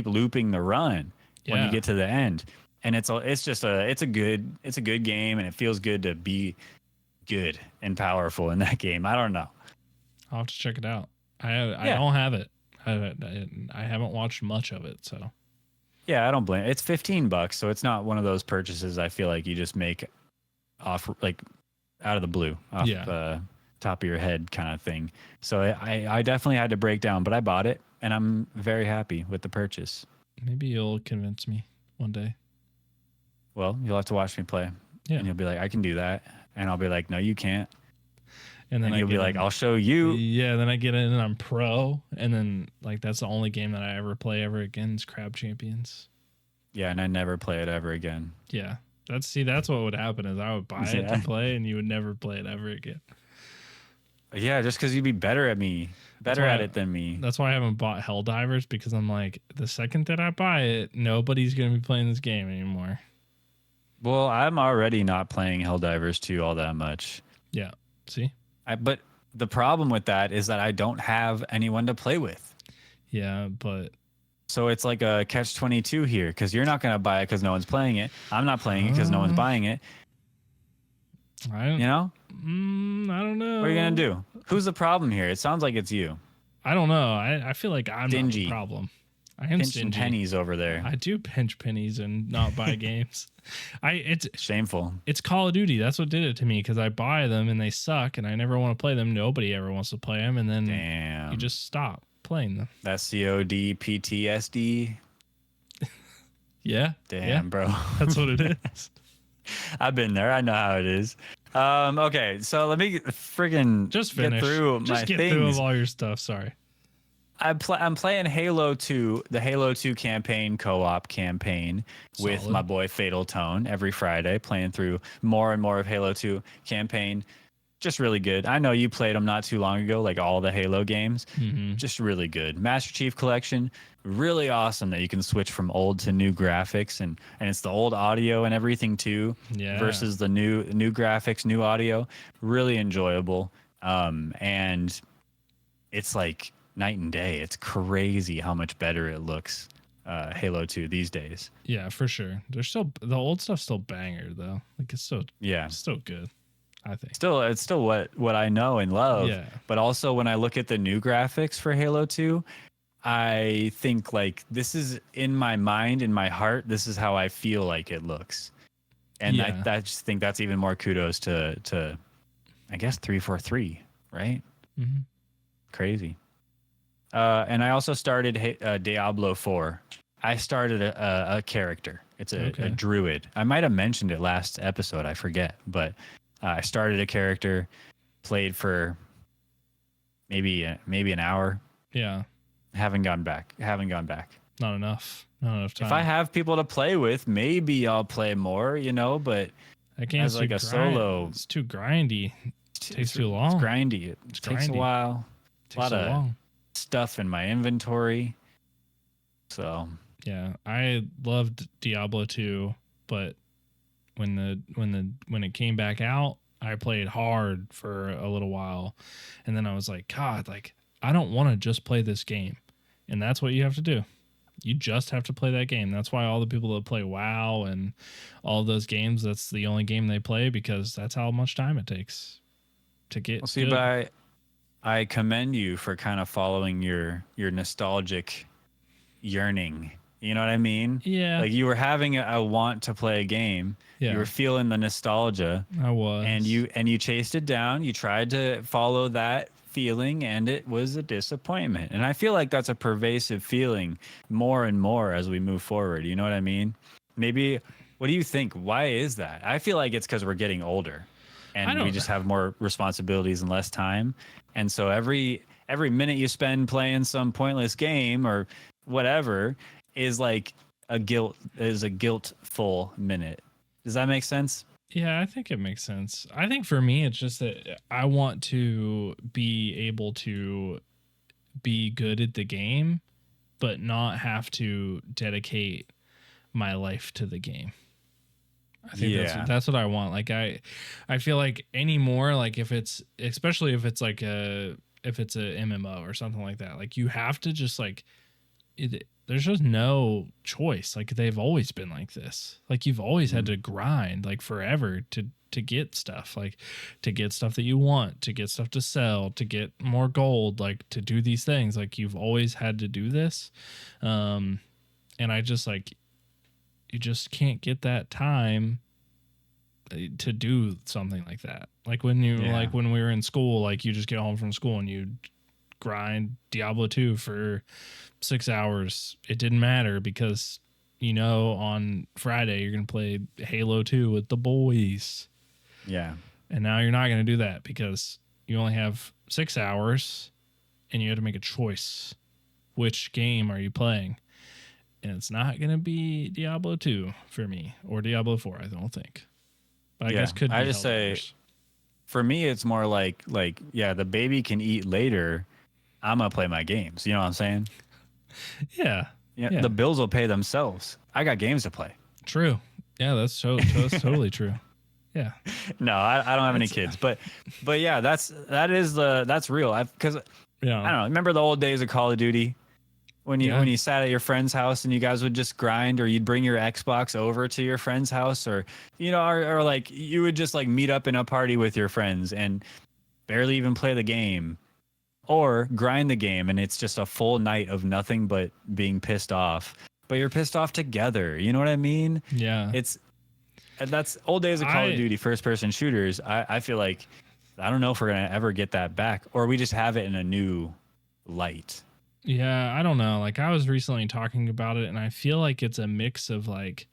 looping the run when you get to the end. And it's a good game, and it feels good to be good and powerful in that game. I don't know. I'll have to check it out. I don't have it. I haven't watched much of it, so. Yeah, I don't blame it. It's $15, so it's not one of those purchases I feel like you just make off like out of the blue, off top of your head kind of thing. So I definitely had to break down, but I bought it and I'm very happy with the purchase. Maybe you'll convince me one day. Well, you'll have to watch me play. Yeah. And you'll be like, I can do that. And I'll be like, no, you can't. And then you'll be like, I'll show you. Yeah, then I get in and I'm pro. And then like that's the only game that I ever play ever again is Crab Champions. Yeah, and I never play it ever again. Yeah. That's what would happen is I would buy it to play and you would never play it ever again. Yeah, just because you'd be better at it than me. That's why I haven't bought Helldivers, because I'm like, the second that I buy it, nobody's going to be playing this game anymore. Well, I'm already not playing Helldivers 2 all that much. Yeah. See? But the problem with that is that I don't have anyone to play with. Yeah, but... So it's like a catch-22 here, because you're not going to buy it because no one's playing it. I'm not playing it because no one's buying it. I don't know. What are you going to do? Who's the problem here? It sounds like it's you. I don't know. I feel like I'm stingy. Not the problem. I am pinching stingy. Pennies over there. I do pinch pennies and not buy games. It's shameful. It's Call of Duty. That's what did it to me, because I buy them and they suck and I never want to play them. Nobody ever wants to play them, and then you just stop playing them. That's COD PTSD. Yeah. Damn, bro. That's what it is. I've been there. I know how it is. Okay, so let me friggin' just finish. Get through just my get things. through all your stuff. Sorry. I'm playing Halo 2, the Halo 2 campaign, co-op campaign with my boy Fatal Tone every Friday, playing through more and more of Halo 2 campaign. Just really good. I know you played them not too long ago, like all the Halo games. Mm-hmm. Just really good. Master Chief Collection, really awesome that you can switch from old to new graphics, and it's the old audio and everything too, versus the new graphics, new audio. Really enjoyable. And it's like night and day. It's crazy how much better it looks, Halo 2 these days. Yeah, for sure. There's still the old stuff's still banger though. Like it's still good. I think it's still what I know and love. Yeah. But also when I look at the new graphics for Halo 2, I think like this is in my mind, in my heart, this is how I feel like it looks. And I just think that's even more kudos to I guess 343, right? Mm-hmm. Crazy. And I also started Diablo 4. I started a character. It's a druid. I might have mentioned it last episode. I forget, but I started a character, played for maybe an hour. Yeah. Haven't gone back. Not enough time. If I have people to play with, maybe I'll play more, but that game's as like a solo, it's too grindy. It takes too long. It's grindy. It takes a while. A lot of stuff in my inventory. So yeah, I loved Diablo 2, but when it came back out, I played hard for a little while, and then I was like, God, like I don't want to just play this game, and that's what you have to do. You just have to play that game. That's why all the people that play WoW and all those games, that's the only game they play, because that's how much time it takes to get. See, but I commend you for kind of following your nostalgic yearning. You know what I mean? Yeah. Like you were having a want to play a game. Yeah. You were feeling the nostalgia. I was. And you chased it down. You tried to follow that feeling, and it was a disappointment. And I feel like that's a pervasive feeling more and more as we move forward. You know what I mean? Maybe, what do you think? Why is that? I feel like it's because we're getting older and we just have more responsibilities and less time. And so every minute you spend playing some pointless game or whatever is like a guiltful minute. Does that make sense? Yeah, I think it makes sense. I think for me, it's just that I want to be able to be good at the game, but not have to dedicate my life to the game. I think that's what I want. Like I feel like anymore, like especially if it's a MMO or something like that, like you have to just like there's just no choice. Like they've always been like this. Like you've always had to grind like forever to to get stuff, like to get stuff that you want, to get stuff to sell, to get more gold, like to do these things. Like you've always had to do this. And I just like, you just can't get that time to do something like that. Like when you like when we were in school, like you just get home from school and you grind Diablo 2 for 6 hours. It didn't matter because on Friday you're gonna play Halo 2 with the boys. Yeah. And now you're not gonna do that because you only have 6 hours and you have to make a choice. Which game are you playing? And it's not gonna be Diablo 2 for me, or Diablo 4, I don't think. But I guess could be. I just say, for me, it's more like the baby can eat later. I'm gonna play my games. You know what I'm saying? Yeah. The bills will pay themselves. I got games to play. True. Yeah, that's totally true. Yeah. No, I don't have any kids, but yeah, that's real. Because I don't know. Remember the old days of Call of Duty? When you sat at your friend's house and you guys would just grind, or you'd bring your Xbox over to your friend's house, or or like you would just like meet up in a party with your friends and barely even play the game, or grind the game, and it's just a full night of nothing but being pissed off. But you're pissed off together. You know what I mean? Yeah. That's old days of Call of Duty first person shooters. I feel like I don't know if we're gonna ever get that back, or we just have it in a new light. Yeah, I don't know. Like I was recently talking about it, and I feel like it's a mix of like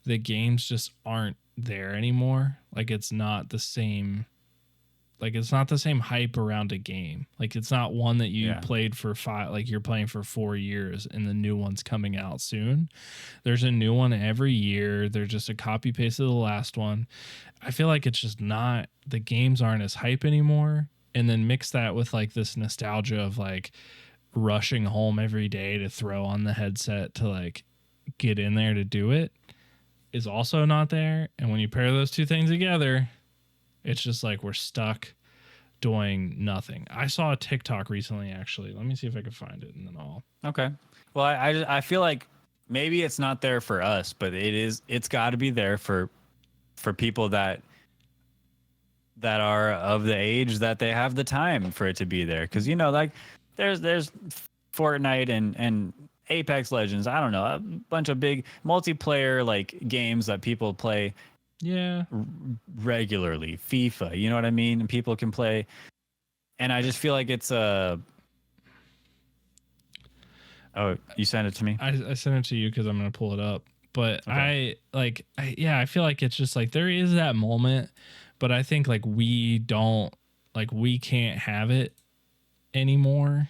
the games just aren't there anymore. Like it's not the same. Like it's not the same hype around a game. Like it's not one that you played for 5. Like you're playing for 4 years, and the new one's coming out soon. There's a new one every year. They're just a copy paste of the last one. I feel like it's just not. The games aren't as hype anymore. And then mix that with like this nostalgia of like rushing home every day to throw on the headset to like get in there to do it is also not there. And when you pair those two things together, it's just like we're stuck doing nothing. I saw a TikTok recently, actually. Let me see if I can find it, and then I'll. Okay. Well, I feel like maybe it's not there for us, but it's got to be there for people that are of the age that they have the time for it to be there. Because like there's Fortnite and Apex Legends, I don't know, a bunch of big multiplayer like games that people play regularly. FIFA, you know what I mean? And people can play, and I just feel like it's oh, you sent it to me? I sent it to you because I'm gonna pull it up. But okay. I feel like it's just like there is that moment, but I think like we can't have it anymore.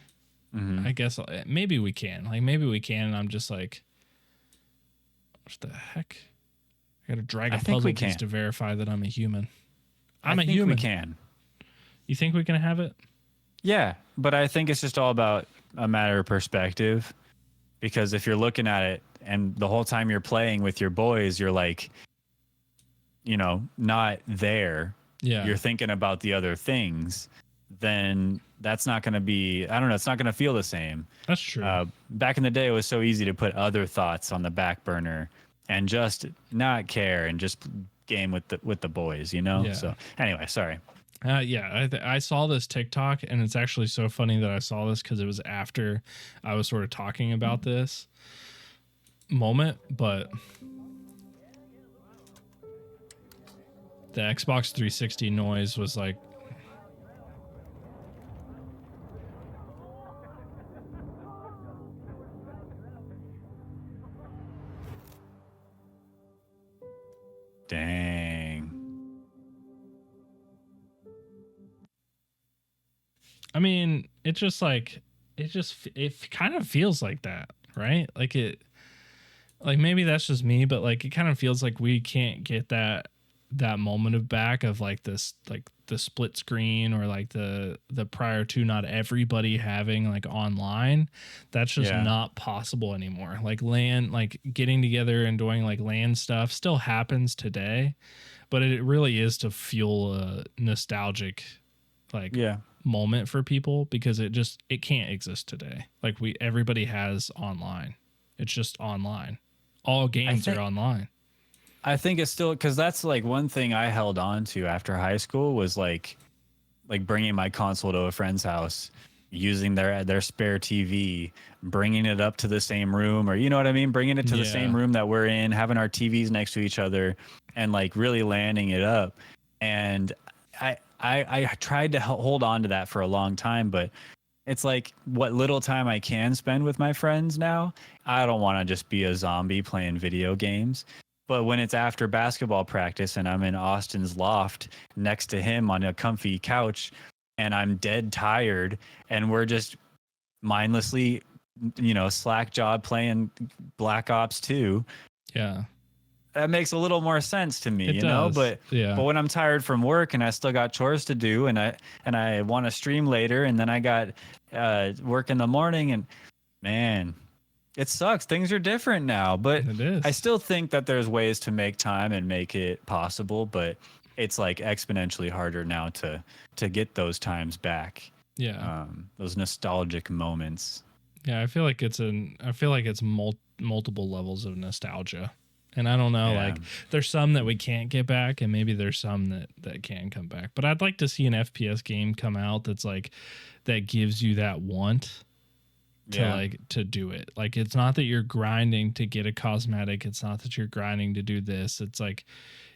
Mm-hmm. I guess maybe we can. And I'm just like, what the heck? I gotta drag a puzzle piece to verify that I'm a human. I'm a human. We can. You think we can have it? Yeah, but I think it's just all about a matter of perspective. Because if you're looking at it and the whole time you're playing with your boys, you're like, not there. Yeah. You're thinking about the other things. Then that's not going to be, I don't know, it's not going to feel the same. That's true. Back in the day, it was so easy to put other thoughts on the back burner and just not care and just game with the boys, Yeah. So anyway, sorry. I saw this TikTok, and it's actually so funny that I saw this because it was after I was sort of talking about this moment, but the Xbox 360 noise was like, dang. I mean, it kind of feels like that, right? Like maybe that's just me, but like it kind of feels like we can't get that moment of back of like this, like the split screen, or like the prior to not everybody having like online. That's just not possible anymore. Like LAN, like getting together and doing like LAN stuff still happens today, but it really is to fuel a nostalgic moment for people, because it can't exist today. Like everybody has online. It's just online. All games are online. I think it's still because that's like one thing I held on to after high school was like bringing my console to a friend's house, using their spare TV, bringing it up to the same room, or you know what I mean, bringing it to the same room that we're in, having our TVs next to each other, and like really landing it up. And I tried to hold on to that for a long time, but it's like what little time I can spend with my friends now, I don't want to just be a zombie playing video games. But when it's after basketball practice and I'm in Austin's loft next to him on a comfy couch and I'm dead tired and we're just mindlessly, slack jawed playing Black Ops 2. Yeah. That makes a little more sense to me, It does. but when I'm tired from work and I still got chores to do and I want to stream later and then I got work in the morning, and man, it sucks. Things are different now, but it is. I still think that there's ways to make time and make it possible, but it's like exponentially harder now to get those times back. Yeah. Those nostalgic moments. Yeah, I feel like it's multiple levels of nostalgia. And I don't know, like there's some that we can't get back and maybe there's some that can come back. But I'd like to see an FPS game come out that's like that gives you that want to do it. Like it's not that you're grinding to get a cosmetic, it's not that you're grinding to do this. It's like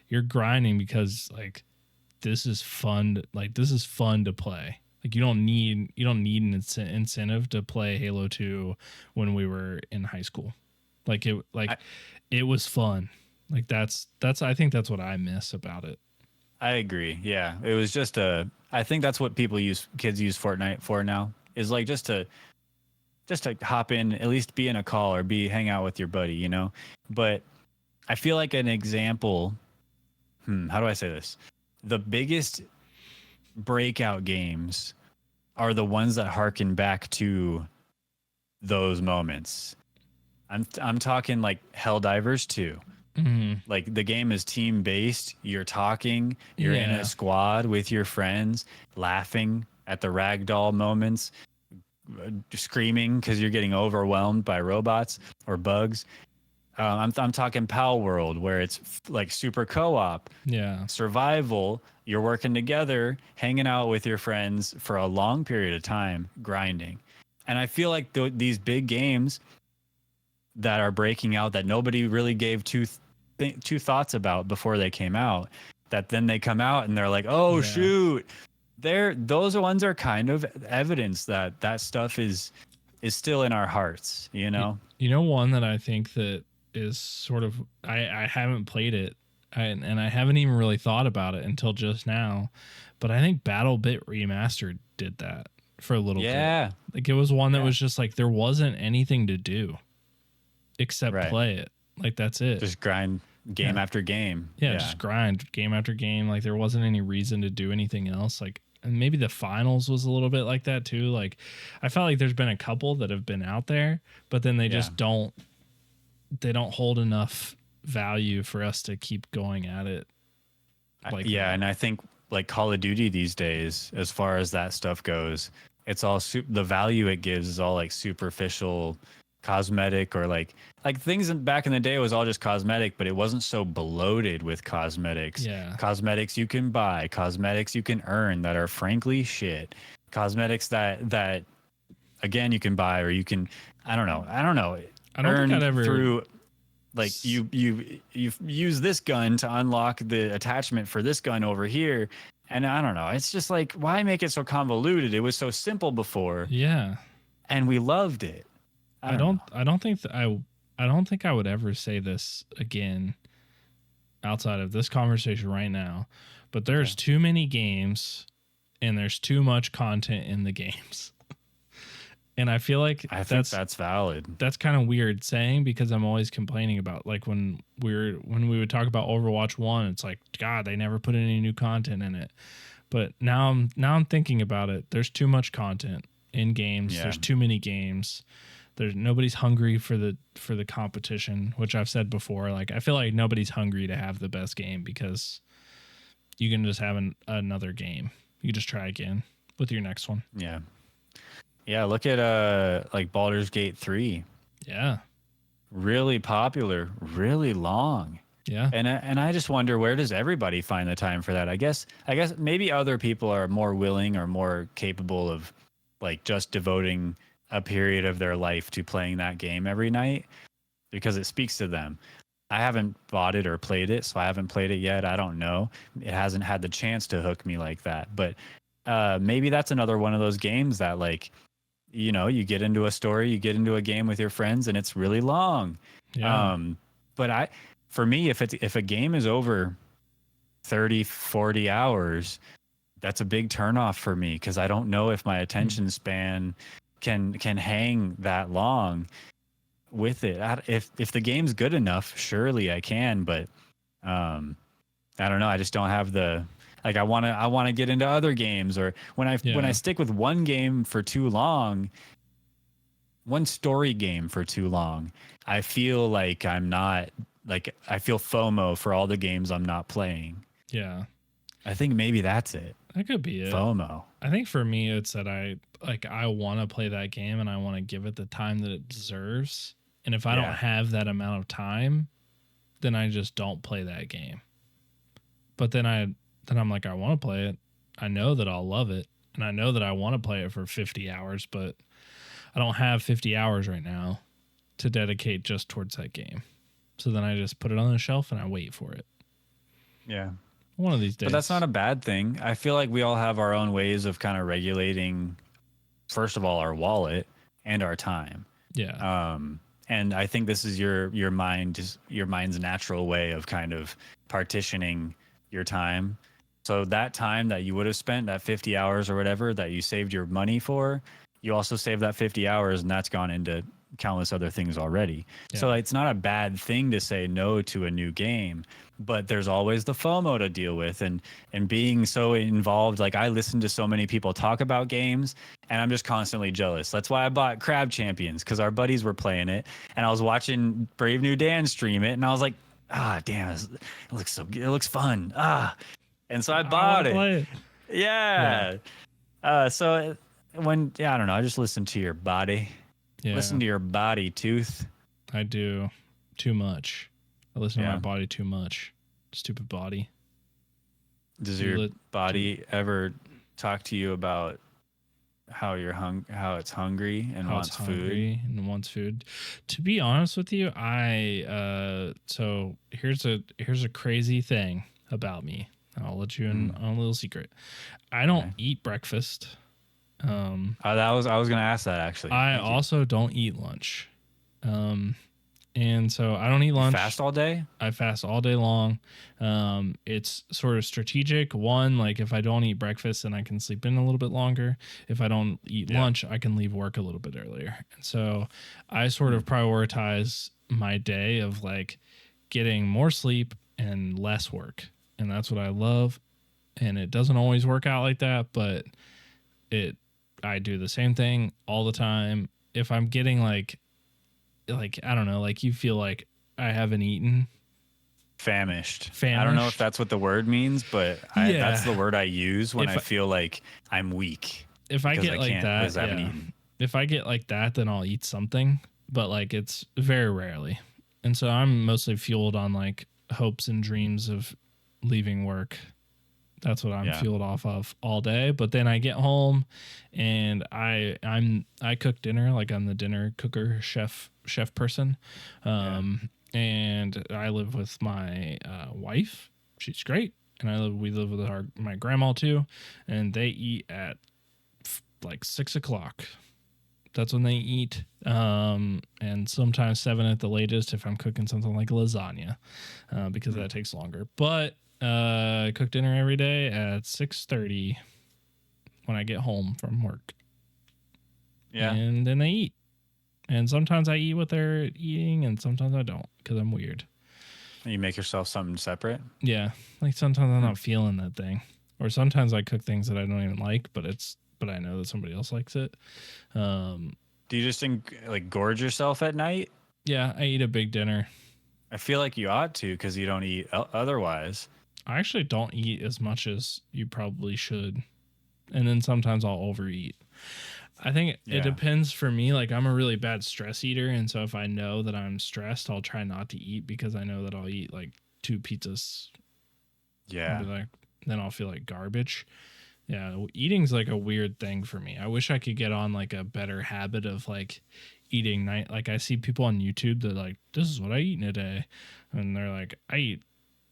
you're grinding because like this is fun, to play. Like you don't need an incentive to play Halo 2 when we were in high school. It was fun. Like that's I think that's what I miss about it. I agree. Yeah. It was just I think that's what kids use Fortnite for now, is like just to hop in, at least be in a call or hang out with your buddy, But I feel like an example, how do I say this? The biggest breakout games are the ones that harken back to those moments. I'm talking like Helldivers 2. Mm-hmm. Like the game is team based. You're talking. You're in a squad with your friends, laughing at the ragdoll moments, screaming because you're getting overwhelmed by robots or bugs. I'm talking Pal World, where it's like super co-op. Yeah. Survival. You're working together, hanging out with your friends for a long period of time, grinding. And I feel like these big games that are breaking out that nobody really gave two thoughts about before they came out, that then they come out and they're like, oh shoot, those ones are kind of evidence that stuff is still in our hearts, one that I think that is sort of I haven't played it and I haven't even really thought about it until just now, but I think BattleBit Remastered did that for a little bit. Like it was one that was just like there wasn't anything to do except play it. Like that's it. Just grind game after game. Just grind game after game. Like there wasn't any reason to do anything else. Like, and maybe the finals was a little bit like that too. Like I felt like there's been a couple that have been out there, but then they just don't hold enough value for us to keep going at it. And I think like Call of Duty these days, as far as that stuff goes, it's all the value it gives is all like superficial, cosmetic, or like things back in the day was all just cosmetic, but it wasn't so bloated with cosmetics. Cosmetics you can buy, cosmetics you can earn that are frankly shit, cosmetics that again you can buy, or you can I don't know I don't earn think I'd ever through like you use this gun to unlock the attachment for this gun over here, and I don't know, it's just like, why make it so convoluted? It was so simple before, and we loved it. I don't think I would ever say this again outside of this conversation right now, but there's too many games and there's too much content in the games. And I feel like I think that's valid. That's kind of weird saying, because I'm always complaining about like when we would talk about Overwatch 1, it's like, God, they never put any new content in it. But now I'm thinking about it. There's too much content in games. There's too many games. Nobody's hungry for the competition, which I've said before. Like I feel like nobody's hungry to have the best game, because you can just have another game. You just try again with your next one. Yeah, look at like Baldur's Gate 3. Yeah. Really popular, really long. Yeah. And I just wonder, where does everybody find the time for that? I guess maybe other people are more willing or more capable of like just devoting a period of their life to playing that game every night because it speaks to them. I haven't bought it or played it, so I haven't played it yet. I don't know. It hasn't had the chance to hook me like that. But maybe that's another one of those games that, like, you know, you get into a story, you get into a game with your friends, and it's really long. Yeah. But for me, if a game is over 30, 40 hours, that's a big turnoff for me because I don't know if my attention span can hang that long with it. If the game's good enough, surely I can, but I don't know. I just don't have the, like, I want to get into other games, or when I stick with one game for too long, one story game for too long, I feel like I feel FOMO for all the games I'm not playing. Yeah. I think maybe that's it. That could be it. FOMO. I think for me, it's that I want to play that game and I want to give it the time that it deserves. And if I don't have that amount of time, then I just don't play that game. But then I'm like, I want to play it. I know that I'll love it. And I know that I want to play it for 50 hours, but I don't have 50 hours right now to dedicate just towards that game. So then I just put it on the shelf and I wait for it. Yeah. One of these days. But that's not a bad thing. I feel like we all have our own ways of kind of regulating, first of all, our wallet and our time. Yeah. And I think this is your mind's natural way of kind of partitioning your time. So that time that you would have spent, that 50 hours or whatever that you saved your money for, you also save that 50 hours and that's gone into countless other things already. Yeah. So it's not a bad thing to say no to a new game, but there's always the FOMO to deal with, and being so involved. Like, I listen to so many people talk about games and I'm just constantly jealous. That's why I bought Crab Champions, because our buddies were playing it and I was watching Brave New Dan stream it and I was like, damn, it looks so good. It looks fun. And so I bought it. Yeah. So when, I don't know, I just listen to your body. Yeah. Listen to your body, Tooth. I do too much. I listen to my body too much. Stupid body. Does your body ever talk to you about how you're how it's hungry and wants food? To be honest with you, so here's a crazy thing about me. I'll let you in on a little secret. I don't eat breakfast. I was going to ask that, actually. I also don't eat lunch. And so I don't eat lunch. You fast all day? I fast all day long. It's sort of strategic. One, like, if I don't eat breakfast, then I can sleep in a little bit longer. If I don't eat lunch, I can leave work a little bit earlier. And so I sort of prioritize my day of, like, getting more sleep and less work. And that's what I love. And it doesn't always work out like that, but I do the same thing all the time. If I'm getting like I don't know, like, you feel like I haven't eaten. Famished. I don't know if that's what the word means, but that's the word I use when I feel like I'm weak. If I get like that, if I get like that, then I'll eat something, but like, it's very rarely. And so I'm mostly fueled on like hopes and dreams of leaving work. That's what I'm fueled off of all day. But then I get home and I cook dinner. Like, I'm the dinner cooker, chef person. And I live with my wife. She's great. And we live with my grandma too. And they eat at like 6:00. That's when they eat. And sometimes 7 at the latest if I'm cooking something like lasagna, because that takes longer. But I cook dinner every day at 6:30 when I get home from work. Yeah. And then they eat. And sometimes I eat what they're eating and sometimes I don't, because I'm weird. You make yourself something separate? Yeah. Like, sometimes I'm not feeling that thing. Or sometimes I cook things that I don't even like, but I know that somebody else likes it. Do you just like gorge yourself at night? Yeah, I eat a big dinner. I feel like you ought to, because you don't eat otherwise. I actually don't eat as much as you probably should. And then sometimes I'll overeat. I think it depends for me. Like, I'm a really bad stress eater. And so if I know that I'm stressed, I'll try not to eat, because I know that I'll eat like 2 pizzas. Yeah. Then I'll feel like garbage. Yeah, eating's like a weird thing for me. I wish I could get on like a better habit of like eating night. Like I see people on YouTube that like, this is what I eat in a day, and they're like, I eat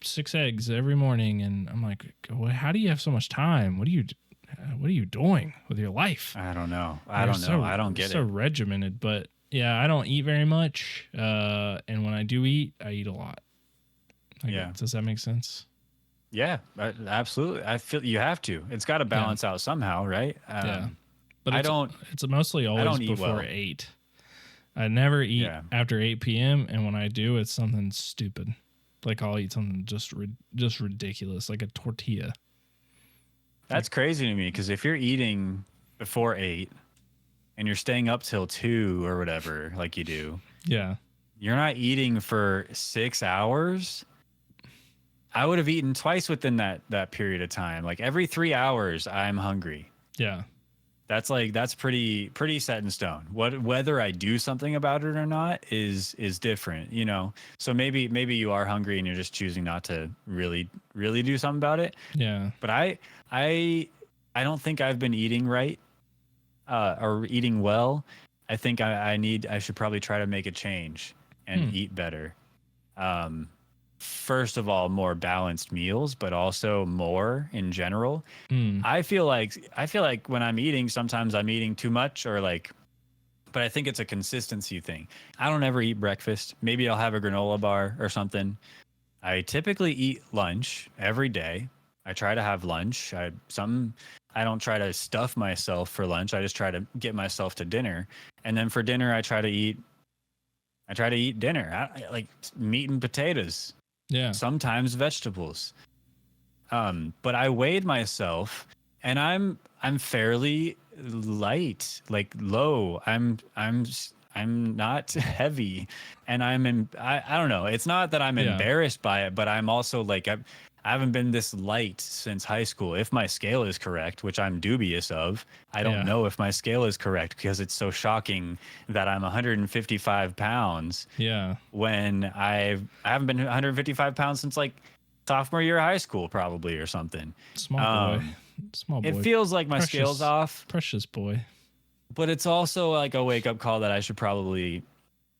6 eggs every morning, and I'm like, well, how do you have so much time? What are you doing with your life? I don't know. I don't get it. So regimented, but yeah, I don't eat very much. And when I do eat, I eat a lot. Does that make sense? Yeah, absolutely. I feel you have to. It's got to balance out somehow, right? Yeah, but it's mostly always before 8. I never eat after 8 p.m. and when I do, it's something stupid. Like I'll eat something just ridiculous, like a tortilla. That's crazy to me because if you're eating before 8 and you're staying up till 2 or whatever, like you do, you're not eating for 6 hours. I would have eaten twice within that period of time. Like every 3 hours, I'm hungry. Yeah. That's pretty set in stone. Whether I do something about it or not is different, you know. So maybe you are hungry and you're just choosing not to really do something about it. Yeah. But I don't think I've been eating right, or eating well. I think I should probably try to make a change and eat better. First of all, more balanced meals, but also more in general. I feel like when I'm eating, sometimes I'm eating too much but I think it's a consistency thing. I don't ever eat breakfast. Maybe I'll have a granola bar or something. I typically eat lunch every day. I try to have lunch. I don't try to stuff myself for lunch. I just try to get myself to dinner. And then for dinner, I try to eat dinner. I like meat and potatoes. Yeah. Sometimes vegetables. But I weighed myself and I'm fairly light, like low. I'm not heavy, and I don't know. It's not that I'm embarrassed by it, but I'm also like I haven't been this light since high school. If my scale is correct, which I'm dubious of, I don't know if my scale is correct because it's so shocking that I'm 155 pounds. Yeah. When I haven't been 155 pounds since like sophomore year of high school, probably, or something. Small boy. It feels like my scale's off. Precious boy. But it's also like a wake up call that I should probably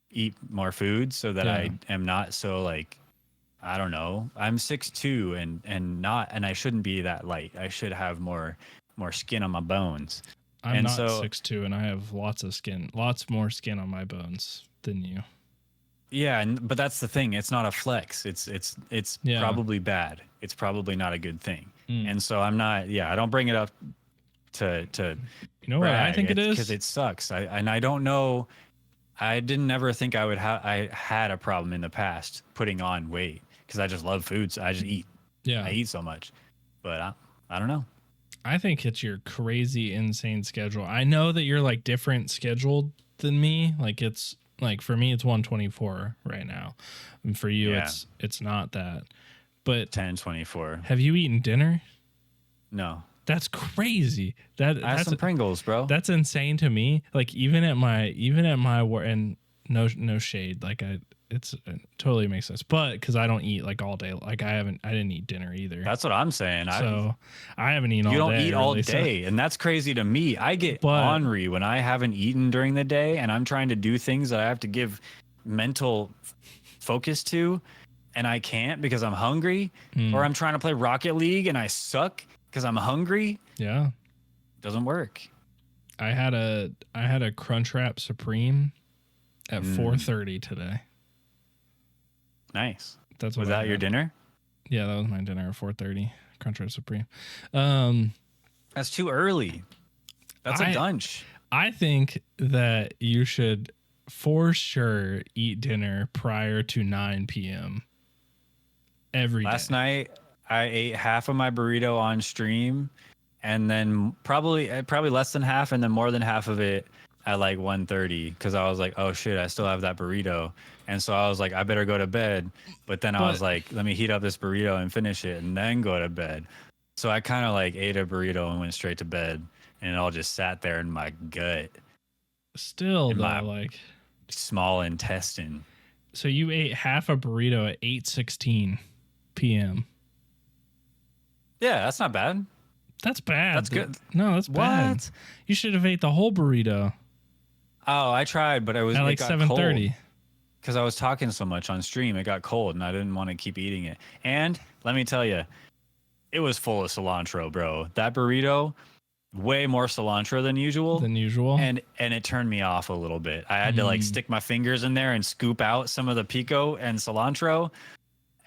eat more food so that I am not so like, I don't know. I'm 6'2" and I shouldn't be that light. I should have more skin on my bones. I'm not 6'2" and I have lots more skin on my bones than you. Yeah, but that's the thing. It's not a flex. It's probably bad. It's probably not a good thing. And so I'm not. Yeah, I don't bring it up to. You know what I think it is? Because it sucks. I don't know. I didn't ever think I had a problem in the past putting on weight because I just love food. So I just eat. Yeah, I eat so much, but I don't know. I think it's your crazy, insane schedule. I know that you're like different scheduled than me. Like it's like for me, it's 124 right now, and for you, it's not that. But 10:24. Have you eaten dinner? No. That's crazy. That's some Pringles, bro. That's insane to me. Like even at my work, and no shade. Like it totally makes sense. But because I don't eat like all day. Like I didn't eat dinner either. That's what I'm saying. So I haven't eaten all day. You don't eat all really, day, and that's crazy to me. I get ornery when I haven't eaten during the day, and I'm trying to do things that I have to give mental focus to, and I can't because I'm hungry, or I'm trying to play Rocket League and I suck because I'm hungry. Yeah, doesn't work. I had a Crunchwrap Supreme at 4:30 today. Nice. Was that your dinner? Yeah, that was my dinner at 4:30. Crunchwrap Supreme. That's too early. That's a lunch. I think that you should for sure eat dinner prior to 9 p.m. every day. Last night I ate half of my burrito on stream, and then probably less than half, and then more than half of it at like 1:30 because I was like, oh shit, I still have that burrito. And so I was like, I better go to bed. But then I was like, let me heat up this burrito and finish it and then go to bed. So I kind of like ate a burrito and went straight to bed, and it all just sat there in my gut. Still in though, my like small intestine. So you ate half a burrito at 8:16. p.m. Yeah, that's not bad. That's bad. That's good. No, that's bad. What? You should have ate the whole burrito. Oh, I tried, but it was at like 7:30. Because I was talking so much on stream. It got cold, and I didn't want to keep eating it. And let me tell you, it was full of cilantro, bro. That burrito, way more cilantro than usual. And it turned me off a little bit. I had to like stick my fingers in there and scoop out some of the pico and cilantro.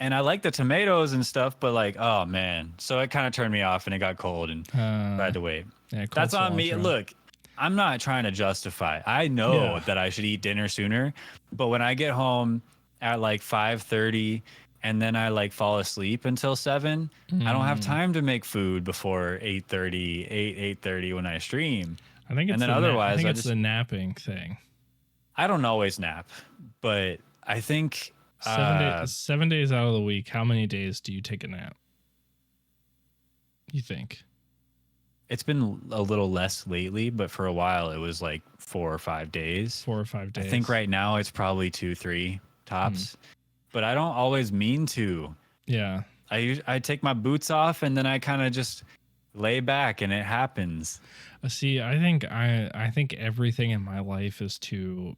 And I like the tomatoes and stuff, but like, oh man. So it kind of turned me off, and it got cold, and I had to wait. Yeah, that's on me. Look, I'm not trying to justify. I know that I should eat dinner sooner, but when I get home at like 5:30 and then I like fall asleep until 7, I don't have time to make food before 8:30 when I stream. I think it's otherwise it's the napping thing. I don't always nap, but I think 7 days out of the week, how many days do you take a nap? You think? It's been a little less lately, but for a while it was like 4 or 5 days. 4 or 5 days. I think right now it's probably 2, 3 tops, but I don't always mean to. Yeah. I take my boots off and then I kind of just lay back and it happens. See, I think everything in my life is too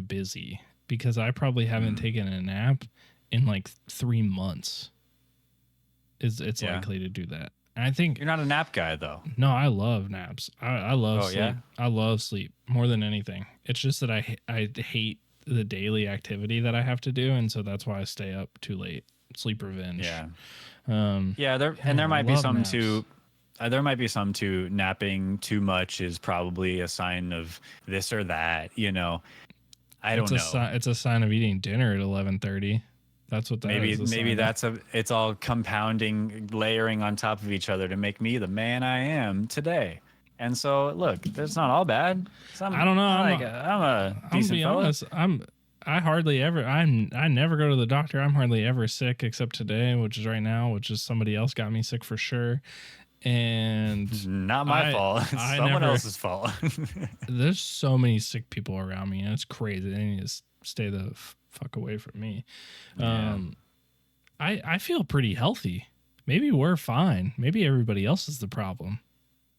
busy because I probably haven't taken a nap in like 3 months. It's likely to do that. I think you're not a nap guy though. No, I love naps. I love sleep. Yeah? I love sleep more than anything. It's just that I hate the daily activity that I have to do, and so that's why I stay up too late. Sleep revenge. Yeah. There might be some too. There might be some too. Napping too much is probably a sign of this or that. You know, I don't know. It's a sign of eating dinner at 11:30. That's what that is. Maybe it's all compounding, layering on top of each other to make me the man I am today. And so, look, that's not all bad. I don't know. I'm a decent fella. Honest. I never go to the doctor. I'm hardly ever sick except today, which is right now, which is somebody else got me sick for sure. And not my fault. It's someone else's fault. There's so many sick people around me, and it's crazy. They need to stay the fuck away from me. Yeah. I feel pretty healthy. Maybe we're fine. Maybe everybody else is the problem.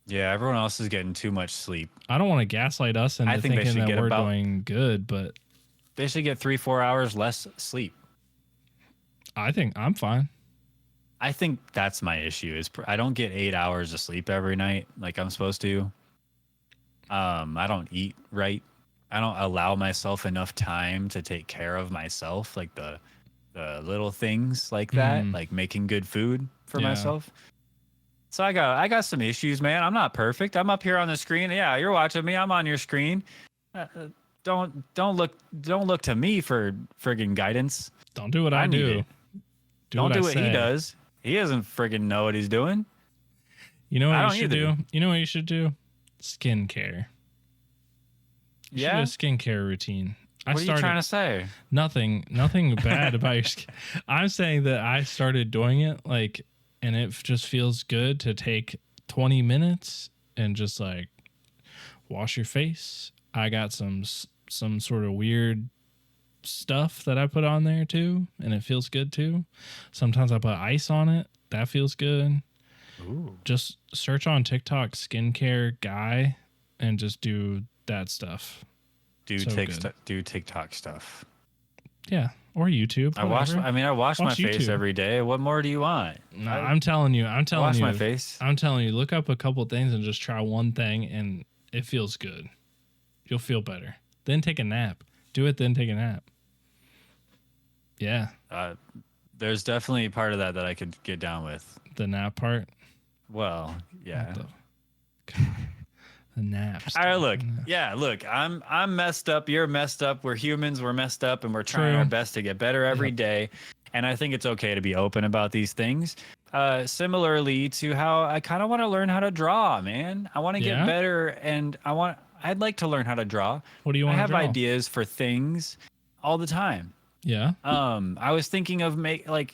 Yeah, everyone else is getting too much sleep. I don't want to gaslight us into thinking that we're doing good, but they should get 3-4 hours less sleep. I think I'm fine. I think that's my issue is I don't get 8 hours of sleep every night like I'm supposed to. I don't eat right. I don't allow myself enough time to take care of myself, like the little things like that, like making good food for myself. So I got some issues, man. I'm not perfect. I'm up here on the screen. Yeah, you're watching me. I'm on your screen. Don't look to me for friggin' guidance. Don't do what I do. Don't do what he does. He doesn't friggin' know what he's doing. You know what you should do? You know what you should do? Skincare. You should do a skincare routine. What are you trying to say? Nothing bad about your skin. I'm saying that I started doing it and it just feels good to take 20 minutes and just like wash your face. I got some sort of weird stuff that I put on there too, and it feels good too. Sometimes I put ice on it. That feels good. Ooh. Just search on TikTok skincare guy and just do that stuff. Do TikTok stuff. Yeah, or YouTube. I wash my face every day. What more do you want? No, I'm telling you. Wash my face. I'm telling you. Look up a couple things and just try one thing, and it feels good. You'll feel better. Then take a nap. Do it. Then take a nap. Yeah. There's definitely a part of that I could get down with. The nap part. Well, yeah. The naps. All right, look. I'm messed up. You're messed up. We're humans. We're messed up, and we're trying our best to get better every day. And I think it's okay to be open about these things. Similarly to how I kind of want to learn how to draw, man. I want to get better, and I'd like to learn how to draw. What do you want to draw? I have ideas for things all the time. Yeah. I was thinking of making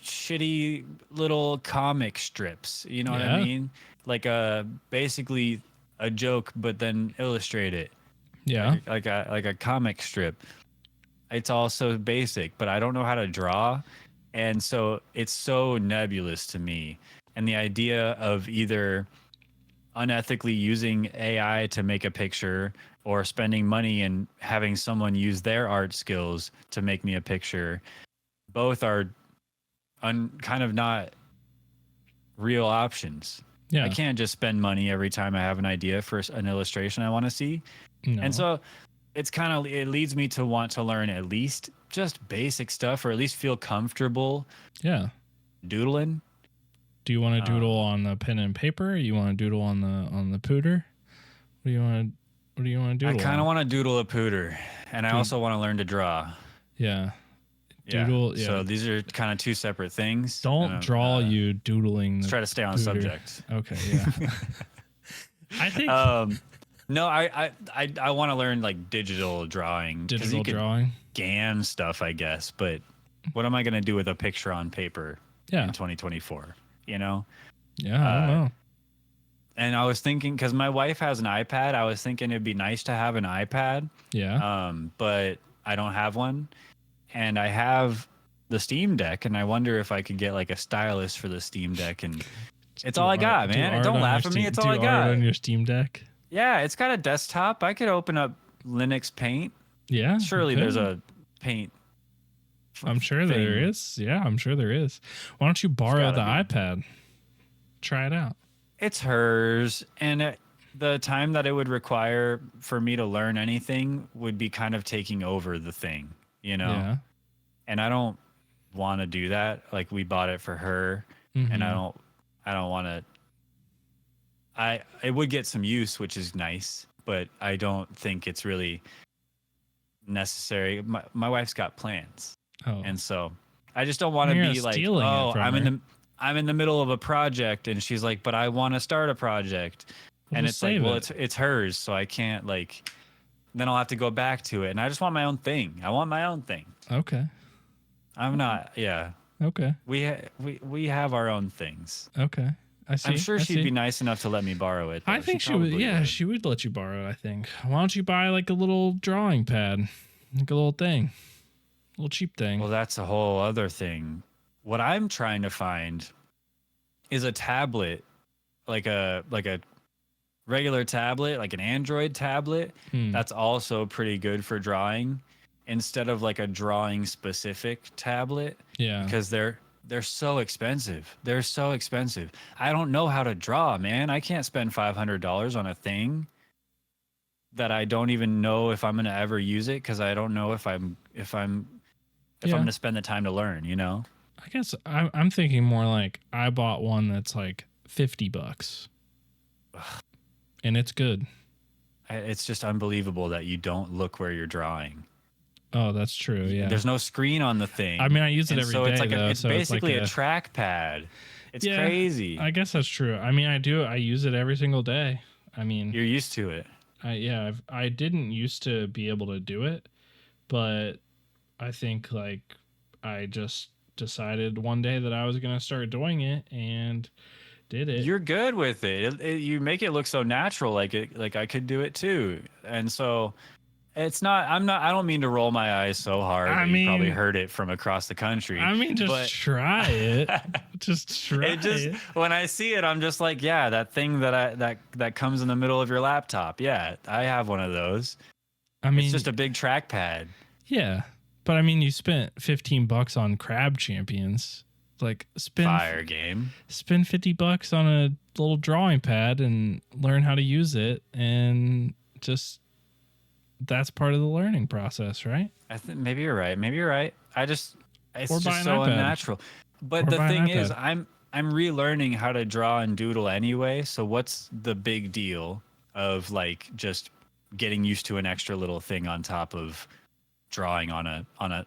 shitty little comic strips. You know what I mean? Like basically a joke, but then illustrate it. Yeah. Like a comic strip. it's all so basic, but I don't know how to draw. And so it's so nebulous to me. And the idea of either unethically using AI to make a picture or spending money and having someone use their art skills to make me a picture, both are kind of not real options. Yeah. I can't just spend money every time I have an idea for an illustration I want to see. No. And so it leads me to want to learn at least just basic stuff, or at least feel comfortable doodling. Do you want to doodle on the pen and paper? You want to doodle on the pooter? What do you want to doodle? I kind of want to doodle a pooter, and I also want to learn to draw. Yeah. Doodle. Yeah. So these are kind of two separate things. Don't draw you doodling. Let's try to stay on subject. Okay. Yeah. I think. No, I want to learn like digital drawing. Digital drawing. Scan stuff, I guess. But what am I going to do with a picture on paper in 2024? You know? Yeah, I don't know. And I was thinking, because my wife has an iPad, I was thinking it'd be nice to have an iPad. Yeah. But I don't have one. And I have the Steam Deck, and I wonder if I could get like a stylus for the Steam Deck. And it's all I got, man. Don't laugh at me. It's all I got. On your Steam Deck? Yeah, it's got a desktop. I could open up Linux Paint. Yeah. Surely there's a Paint. I'm sure there is. Yeah, I'm sure there is. Why don't you borrow the iPad? Try it out. It's hers, and the time that it would require for me to learn anything would be kind of taking over the thing, you know? Yeah. And I don't want to do that. Like, we bought it for her, and I don't want to. It would get some use, which is nice, but I don't think it's really necessary. My wife's got plans. Oh. And so I just don't want to be like, oh, I'm in the middle of a project, and she's like, but I want to start a project. And it's like, well, it's hers, so I can't, like, then I'll have to go back to it. And I just want my own thing. I want my own thing. Okay. I'm not, yeah. Okay. We have our own things. Okay. I see. I'm sure she'd be nice enough to let me borrow it. I think she would. Yeah, she would let you borrow it, I think. Why don't you buy like a little drawing pad? Like a little thing. A little cheap thing. Well, that's a whole other thing. What I'm trying to find is a tablet, like a regular tablet, like an Android tablet. That's also pretty good for drawing, instead of like a drawing specific tablet. Yeah. Because they're so expensive. They're so expensive. I don't know how to draw, man. I can't spend $500 on a thing that I don't even know if I'm going to ever use it, because I don't know if I'm going to spend the time to learn, you know? I guess I'm thinking more like I bought one that's like $50 and it's good. It's just unbelievable that you don't look where you're drawing. Oh, that's true. Yeah. There's no screen on the thing. I mean, I use it every day. It's like though, it's basically a trackpad. It's crazy. I guess that's true. I mean, I use it every single day. I mean, you're used to it. I didn't used to be able to do it, but I think like I just decided one day that I was going to start doing it and did it. You're good with it. You make it look so natural, like I could do it too. And so it's not, I don't mean to roll my eyes so hard. You probably heard it from across the country. I mean, try it. Just try it. When I see it, I'm just like, yeah, that thing that comes in the middle of your laptop. Yeah, I have one of those. I mean, it's just a big trackpad. Yeah. But I mean, you spent $15 on Crab Champions. Like, fire game. Spend $50 on a little drawing pad and learn how to use it, and just that's part of the learning process, right? I think maybe you're right. It's just so iPad. unnatural. But the thing is, I'm relearning how to draw and doodle anyway. So what's the big deal of like just getting used to an extra little thing on top of drawing on a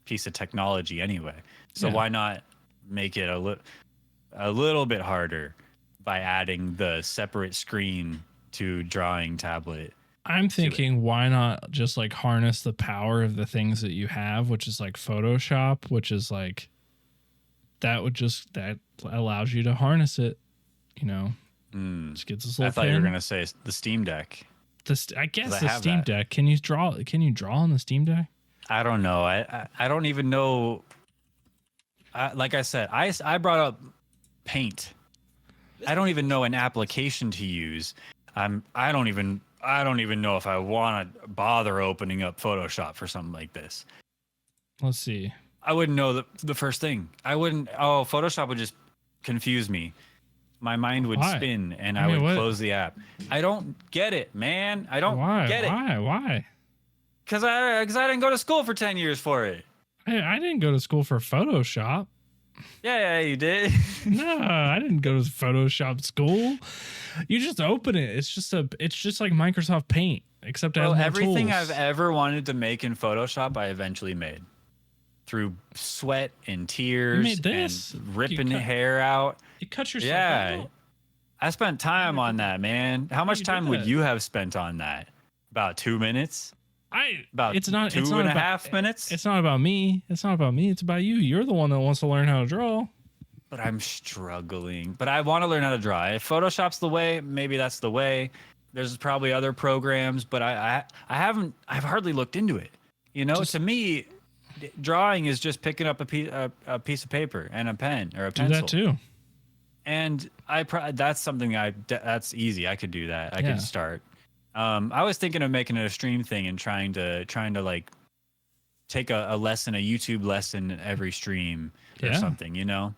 piece of technology anyway? So why not make it a little bit harder by adding the separate screen to drawing tablet? I'm thinking, why not just like harness the power of the things that you have, which is like Photoshop, which is like that allows you to harness it, you know. Just gets this little I thought you were gonna say the Steam Deck. I guess the Steam Deck. Can you draw on the Steam Deck? I don't know. I don't even know. Like I said, I brought up Paint. I don't even know an application to use. I don't even know if I want to bother opening up Photoshop for something like this. Let's see. I wouldn't know the first thing. I wouldn't. Oh, Photoshop would just confuse me. My mind would spin, and I would close the app. I don't get it, man. I don't get it. Why? Because I didn't go to school for 10 years for it. I didn't go to school for Photoshop. Yeah, you did. No, I didn't go to Photoshop school. You just open it. It's just like Microsoft Paint, except it has more everything tools. I've ever wanted to make in Photoshop, I eventually made through sweat and tears. You made this? And ripping hair out. You cut yourself out? I spent time on that, man. How much time would you have spent on that? About 2 minutes? It's not two and a half minutes. It's not about me. It's not about me. It's about you. You're the one that wants to learn how to draw. But I'm struggling. But I want to learn how to draw. If Photoshop's the way, maybe that's the way. There's probably other programs, but I've hardly looked into it. You know, to me, drawing is just picking up a piece of paper and a pen or a pencil. Do that too. And that's something that's easy. I could do that. I could start. I was thinking of making it a stream thing and trying to like take a lesson, a YouTube lesson every stream or something, you know,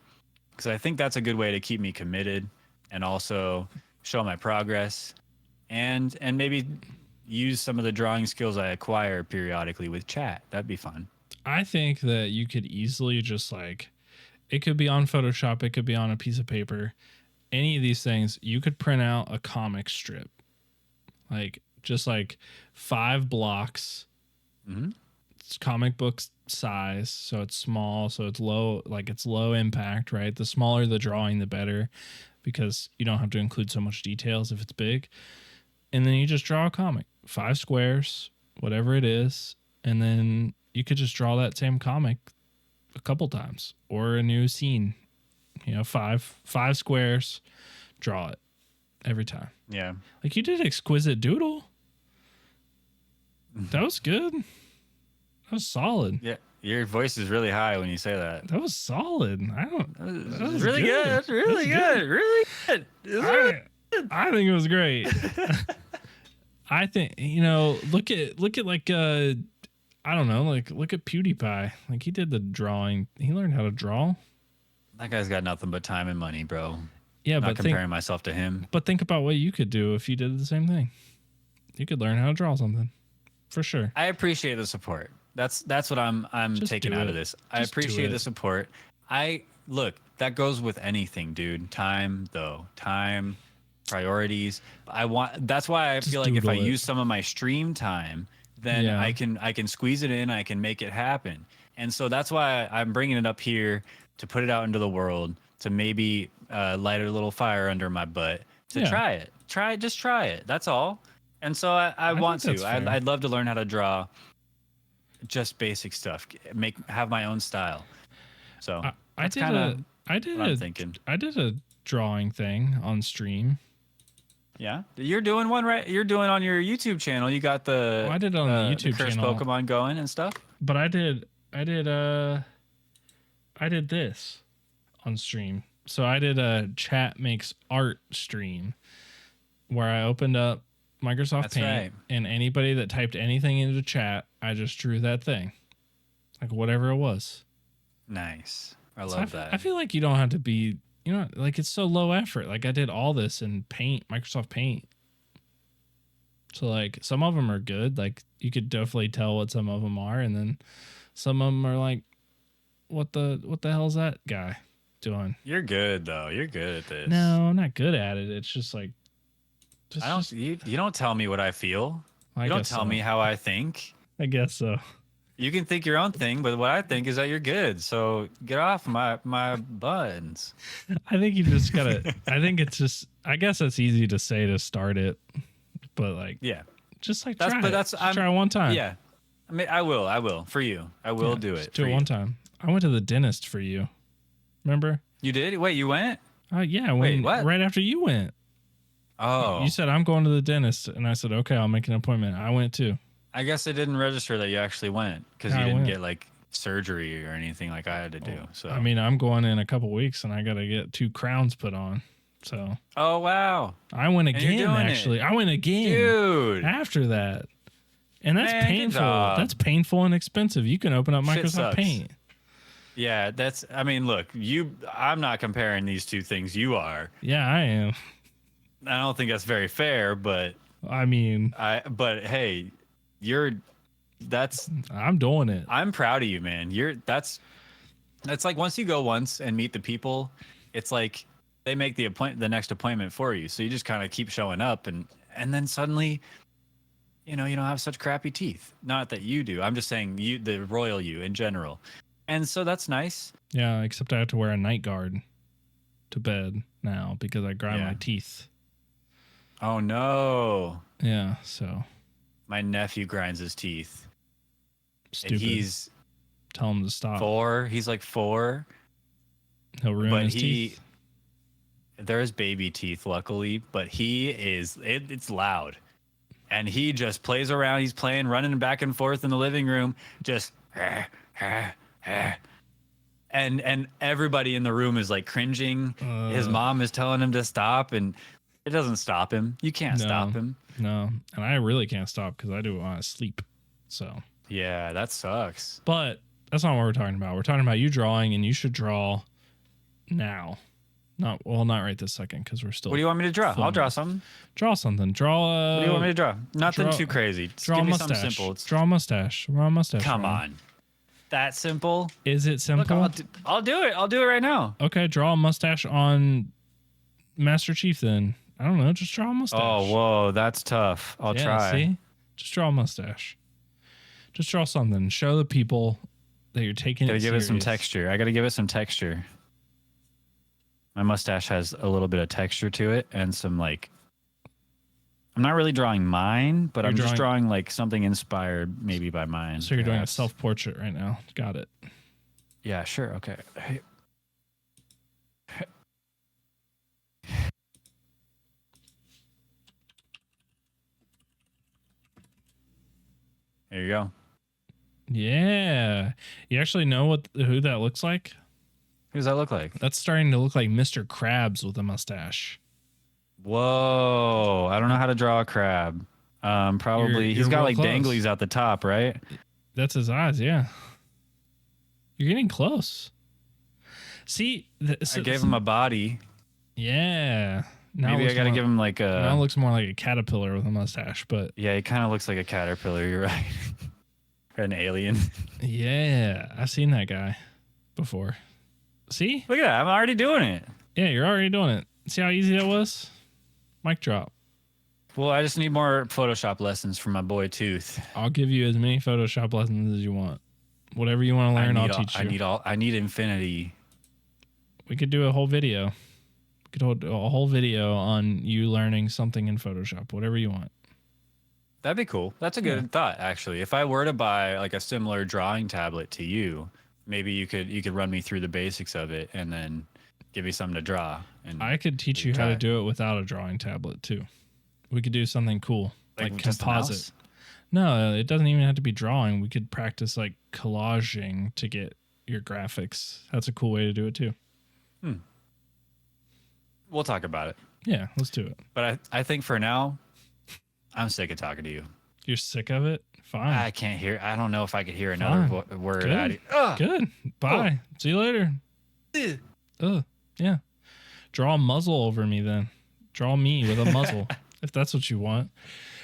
because I think that's a good way to keep me committed and also show my progress and maybe use some of the drawing skills I acquire periodically with chat. That'd be fun. I think that you could easily just like, it could be on Photoshop. It could be on a piece of paper. Any of these things, you could print out a comic strip. Like just like 5 blocks. Mm-hmm. It's comic book size, so it's small, so it's low, like it's low impact, right? The smaller the drawing, the better, because you don't have to include so much details if it's big. And then you just draw a comic, 5 squares, whatever it is, and then you could just draw that same comic a couple times or a new scene. You know, 5 squares, draw it every time. Yeah. Like you did Exquisite Doodle. That was good. That was solid. Yeah. Your voice is really high when you say that. That was solid. That was really good. That's really good. Really good. I think it was great. I think, you know, look at like I don't know, like look at PewDiePie. Like he did the drawing. He learned how to draw. That guy's got nothing but time and money, bro. Yeah, not comparing myself to him. But think about what you could do if you did the same thing. You could learn how to draw something, for sure. I appreciate the support. That's what I'm just taking out of this. I appreciate the support. Look, that goes with anything, dude. Time, priorities. That's why I feel like if I use some of my stream time, then I can squeeze it in. I can make it happen. And so that's why I'm bringing it up here to put it out into the world, to maybe light a little fire under my butt, to try it. Just try it. That's all. And so I want to. I'd love to learn how to draw just basic stuff. Have my own style. So I did a drawing thing on stream. Yeah, you're doing one, right? You're doing on your YouTube channel. You got the I did it on the YouTube channel. Pokemon going and stuff. But I did this on stream. So I did a chat makes art stream where I opened up Microsoft Paint, and anybody that typed anything into chat, I just drew that thing, like whatever it was. Nice. I love that. I feel like you don't have to be, you know, like it's so low effort. Like I did all this in Paint, Microsoft Paint. So like some of them are good. Like you could definitely tell what some of them are, and then some of them are like, what the hell is that guy doing? You're good though. You're good at this. No, I'm not good at it. It's just like, you don't tell me what I feel. You don't tell me how I think. I guess so. You can think your own thing, but what I think is that you're good. So get off my buttons. I think you just gotta. I think it's just. I guess it's easy to say to start it, but like, just like try it one time. Yeah, I mean, I will for you. I will do it. Do it one time. I went to the dentist for you. Remember? You did? Wait, you went? Yeah. Wait, what? Right after you went. Oh. You said I'm going to the dentist, and I said okay, I'll make an appointment. I went too. I guess it didn't register that you actually went because you I didn't went. get like surgery or anything like I had to do. So I mean, I'm going in a couple weeks and I got to get 2 crowns put on. So oh wow, I went and you're again, doing actually. it. I went again Dude. after that. And that's Man, good painful. job. That's painful and expensive. You can open up Shit Microsoft sucks. Paint. Yeah, I mean, look, I'm not comparing these two things. You are. Yeah, I am. I don't think that's very fair, but I mean, but hey, I'm doing it. I'm proud of you, man. That's like once you go once and meet the people, it's like they make the next appointment for you. So you just kind of keep showing up and then suddenly, you don't have such crappy teeth. Not that you do. I'm just saying the royal you in general. And so that's nice. Yeah, except I have to wear a night guard to bed now because I grind my teeth. Oh no. Yeah, so my nephew grinds his teeth. Stupid. And he's tell him to stop. 4. He's like 4. He'll ruin his teeth. There is baby teeth, luckily, but it's loud. And he just plays around. He's playing, running back and forth in the living room, just and everybody in the room is like cringing. His mom is telling him to stop, and it doesn't stop him. You can't stop him. No, and I really can't stop because I do want to sleep. So yeah, that sucks. But that's not what we're talking about. We're talking about you drawing, and you should draw now. Not right this second because we're still. What do you want me to draw? filming. I'll draw something. Draw something. Draw. What do you want me to draw? Nothing too crazy. Just draw give a me mustache. something simple. Draw a mustache. Draw a mustache. Come on. That simple? Is it simple? Look, I'll do it. I'll do it right now. Okay, draw a mustache on Master Chief then. I don't know. Just draw a mustache. Oh, whoa, that's tough. I'll try. See? Just draw a mustache. Just draw something. Show the people that you're taking it serious. Gotta give it some texture. I gotta give it some texture. My mustache has a little bit of texture to it and some like. I'm not really drawing mine, but I'm just drawing like something inspired maybe by mine. So you're doing a self-portrait right now. Got it. Yeah, sure. Okay. There you go. Yeah. You actually know who that looks like? Who does that look like? That's starting to look like Mr. Krabs with a mustache. Whoa. I don't know how to draw a crab. Probably. He's got like danglies at the top, right? That's his eyes, yeah. You're getting close. See? I gave him a body. Yeah. Now maybe I got to give him like a... Now it looks more like a caterpillar with a mustache, but... Yeah, he kind of looks like a caterpillar. You're right. Or an alien. Yeah. I've seen that guy before. See? Look at that. I'm already doing it. Yeah, you're already doing it. See how easy that was? Mic drop. Well, I just need more Photoshop lessons from my boy Tooth. I'll give you as many Photoshop lessons as you want. Whatever you want to learn, I'll teach you. I need infinity. We could do a whole video. We could do a whole video on you learning something in Photoshop. Whatever you want. That'd be cool. That's a good thought, actually. If I were to buy like a similar drawing tablet to you, maybe you could run me through the basics of it and then give me something to draw. And I could teach you how to do it without a drawing tablet too. We could do something cool like composite. No, it doesn't even have to be drawing. We could practice like collaging to get your graphics. That's a cool way to do it too. We'll talk about it. Yeah, let's do it. But I think for now, I'm sick of talking to you. You're sick of it? Fine. I can't hear. I don't know if I could hear another word out of you. Good. Bye. See you later. Yeah. Draw a muzzle over me then. Draw me with a muzzle. If that's what you want.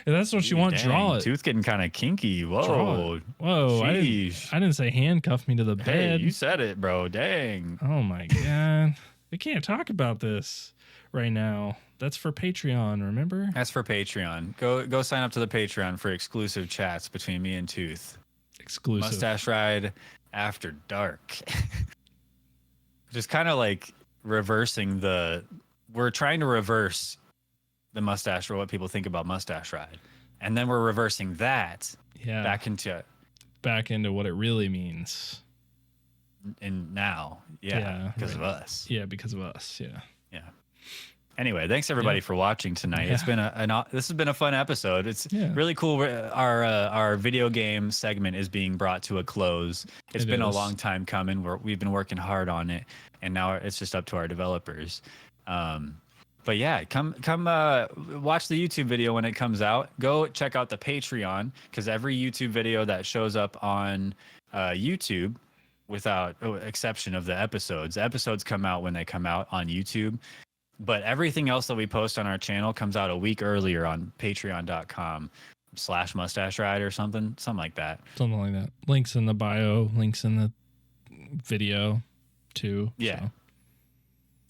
If that's what you want, draw it. Tooth getting kind of kinky. Whoa. Whoa. I didn't say handcuff me to the bed. Hey, you said it, bro. Dang. Oh my God. We can't talk about this right now. That's for Patreon, remember? That's for Patreon. Go sign up to the Patreon for exclusive chats between me and Tooth. Exclusive. Mustache Ride After Dark. Just kind of like reversing we're trying to reverse the mustache or what people think about Mustache Ride. And then we're reversing that back into what it really means. And now, because of us. Yeah, because of us. Yeah. Yeah. Anyway, thanks everybody for watching tonight. It's been this has been a fun episode. It's really cool. Our video game segment is being brought to a close. It's been a long time coming. We've been working hard on it, and now it's just up to our developers. But yeah, come watch the YouTube video when it comes out. Go check out the Patreon, because every YouTube video that shows up on YouTube, without exception of the episodes come out when they come out on YouTube. But everything else that we post on our channel comes out a week earlier on patreon.com/Mustache Ride or something like that. Something like that. Links in the bio, links in the video too. Yeah.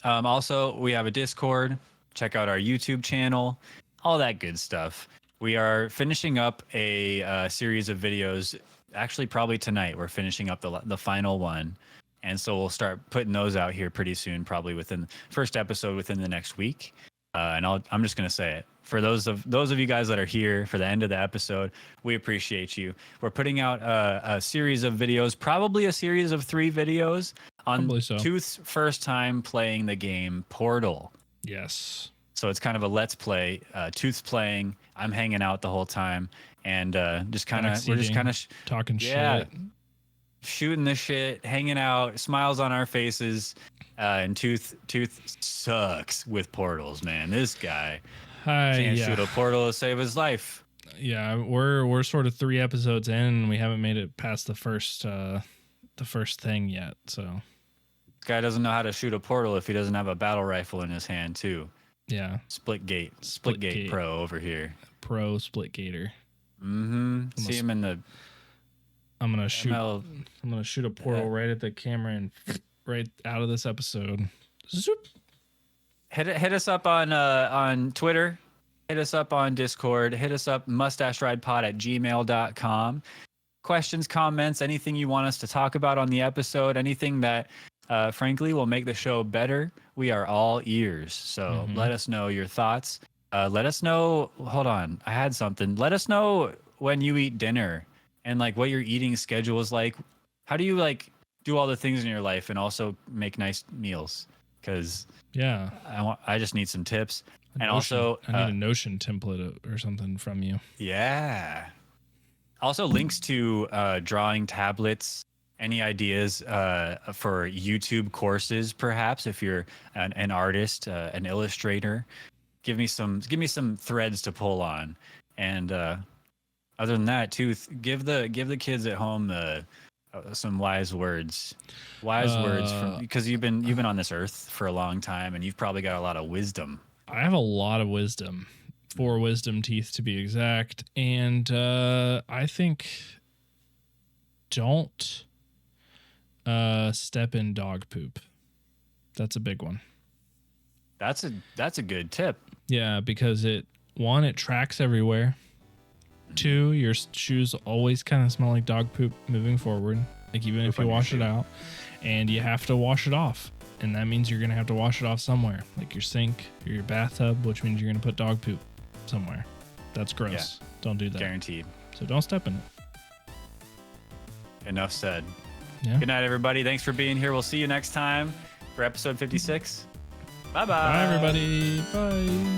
So. Also, we have a Discord. Check out our YouTube channel, all that good stuff. We are finishing up a series of videos. Actually, probably tonight, we're finishing up the final one. And so we'll start putting those out here pretty soon, probably within the first episode within the next week. And I'm just going to say it. For those of you guys that are here for the end of the episode, we appreciate you. We're putting out a series of videos, probably a series of 3 videos on Tooth's first time playing the game Portal. Yes. So it's kind of a let's play. Tooth's playing. I'm hanging out the whole time. And we're just kind of talking shit. Shooting the shit, hanging out, smiles on our faces, and Tooth sucks with portals, man. This guy can't shoot a portal to save his life. Yeah, we're sort of 3 episodes in, and we haven't made it past the first thing yet. So this guy doesn't know how to shoot a portal if he doesn't have a battle rifle in his hand too. Yeah, split gate pro over here. Pro split gator. See him in the. I'm gonna shoot a portal right at the camera and right out of this episode. Zoop. Hit us up on Twitter. Hit us up on Discord. Hit us up mustacheridepod@gmail.com. Questions, comments, anything you want us to talk about on the episode, anything that frankly will make the show better. We are all ears. So let us know your thoughts. Let us know. Hold on, I had something. Let us know when you eat dinner. And like what your eating schedule is like. How do you like do all the things in your life and also make nice meals? Because I just need some tips. I need a Notion template or something from you. Yeah. Also links to drawing tablets. Any ideas for YouTube courses, perhaps if you're an artist, an illustrator. Give me some threads to pull on. And other than that, Tooth, give the kids at home some wise words, because you've been on this earth for a long time, and you've probably got a lot of wisdom. I have a lot of wisdom, 4 wisdom teeth to be exact, and I think don't step in dog poop. That's a big one. That's a good tip. Yeah, because it tracks everywhere. 2, your shoes always kind of smell like dog poop moving forward, like even if you wash it out, and you have to wash it off, and that means you're gonna have to wash it off somewhere, like your sink or your bathtub, which means you're gonna put dog poop somewhere. That's gross. Yeah. Don't do that. Guaranteed. So don't step in it. Enough said. Yeah. Good night, everybody. Thanks for being here. We'll see you next time for episode 56. Bye-bye. Bye, everybody. Bye.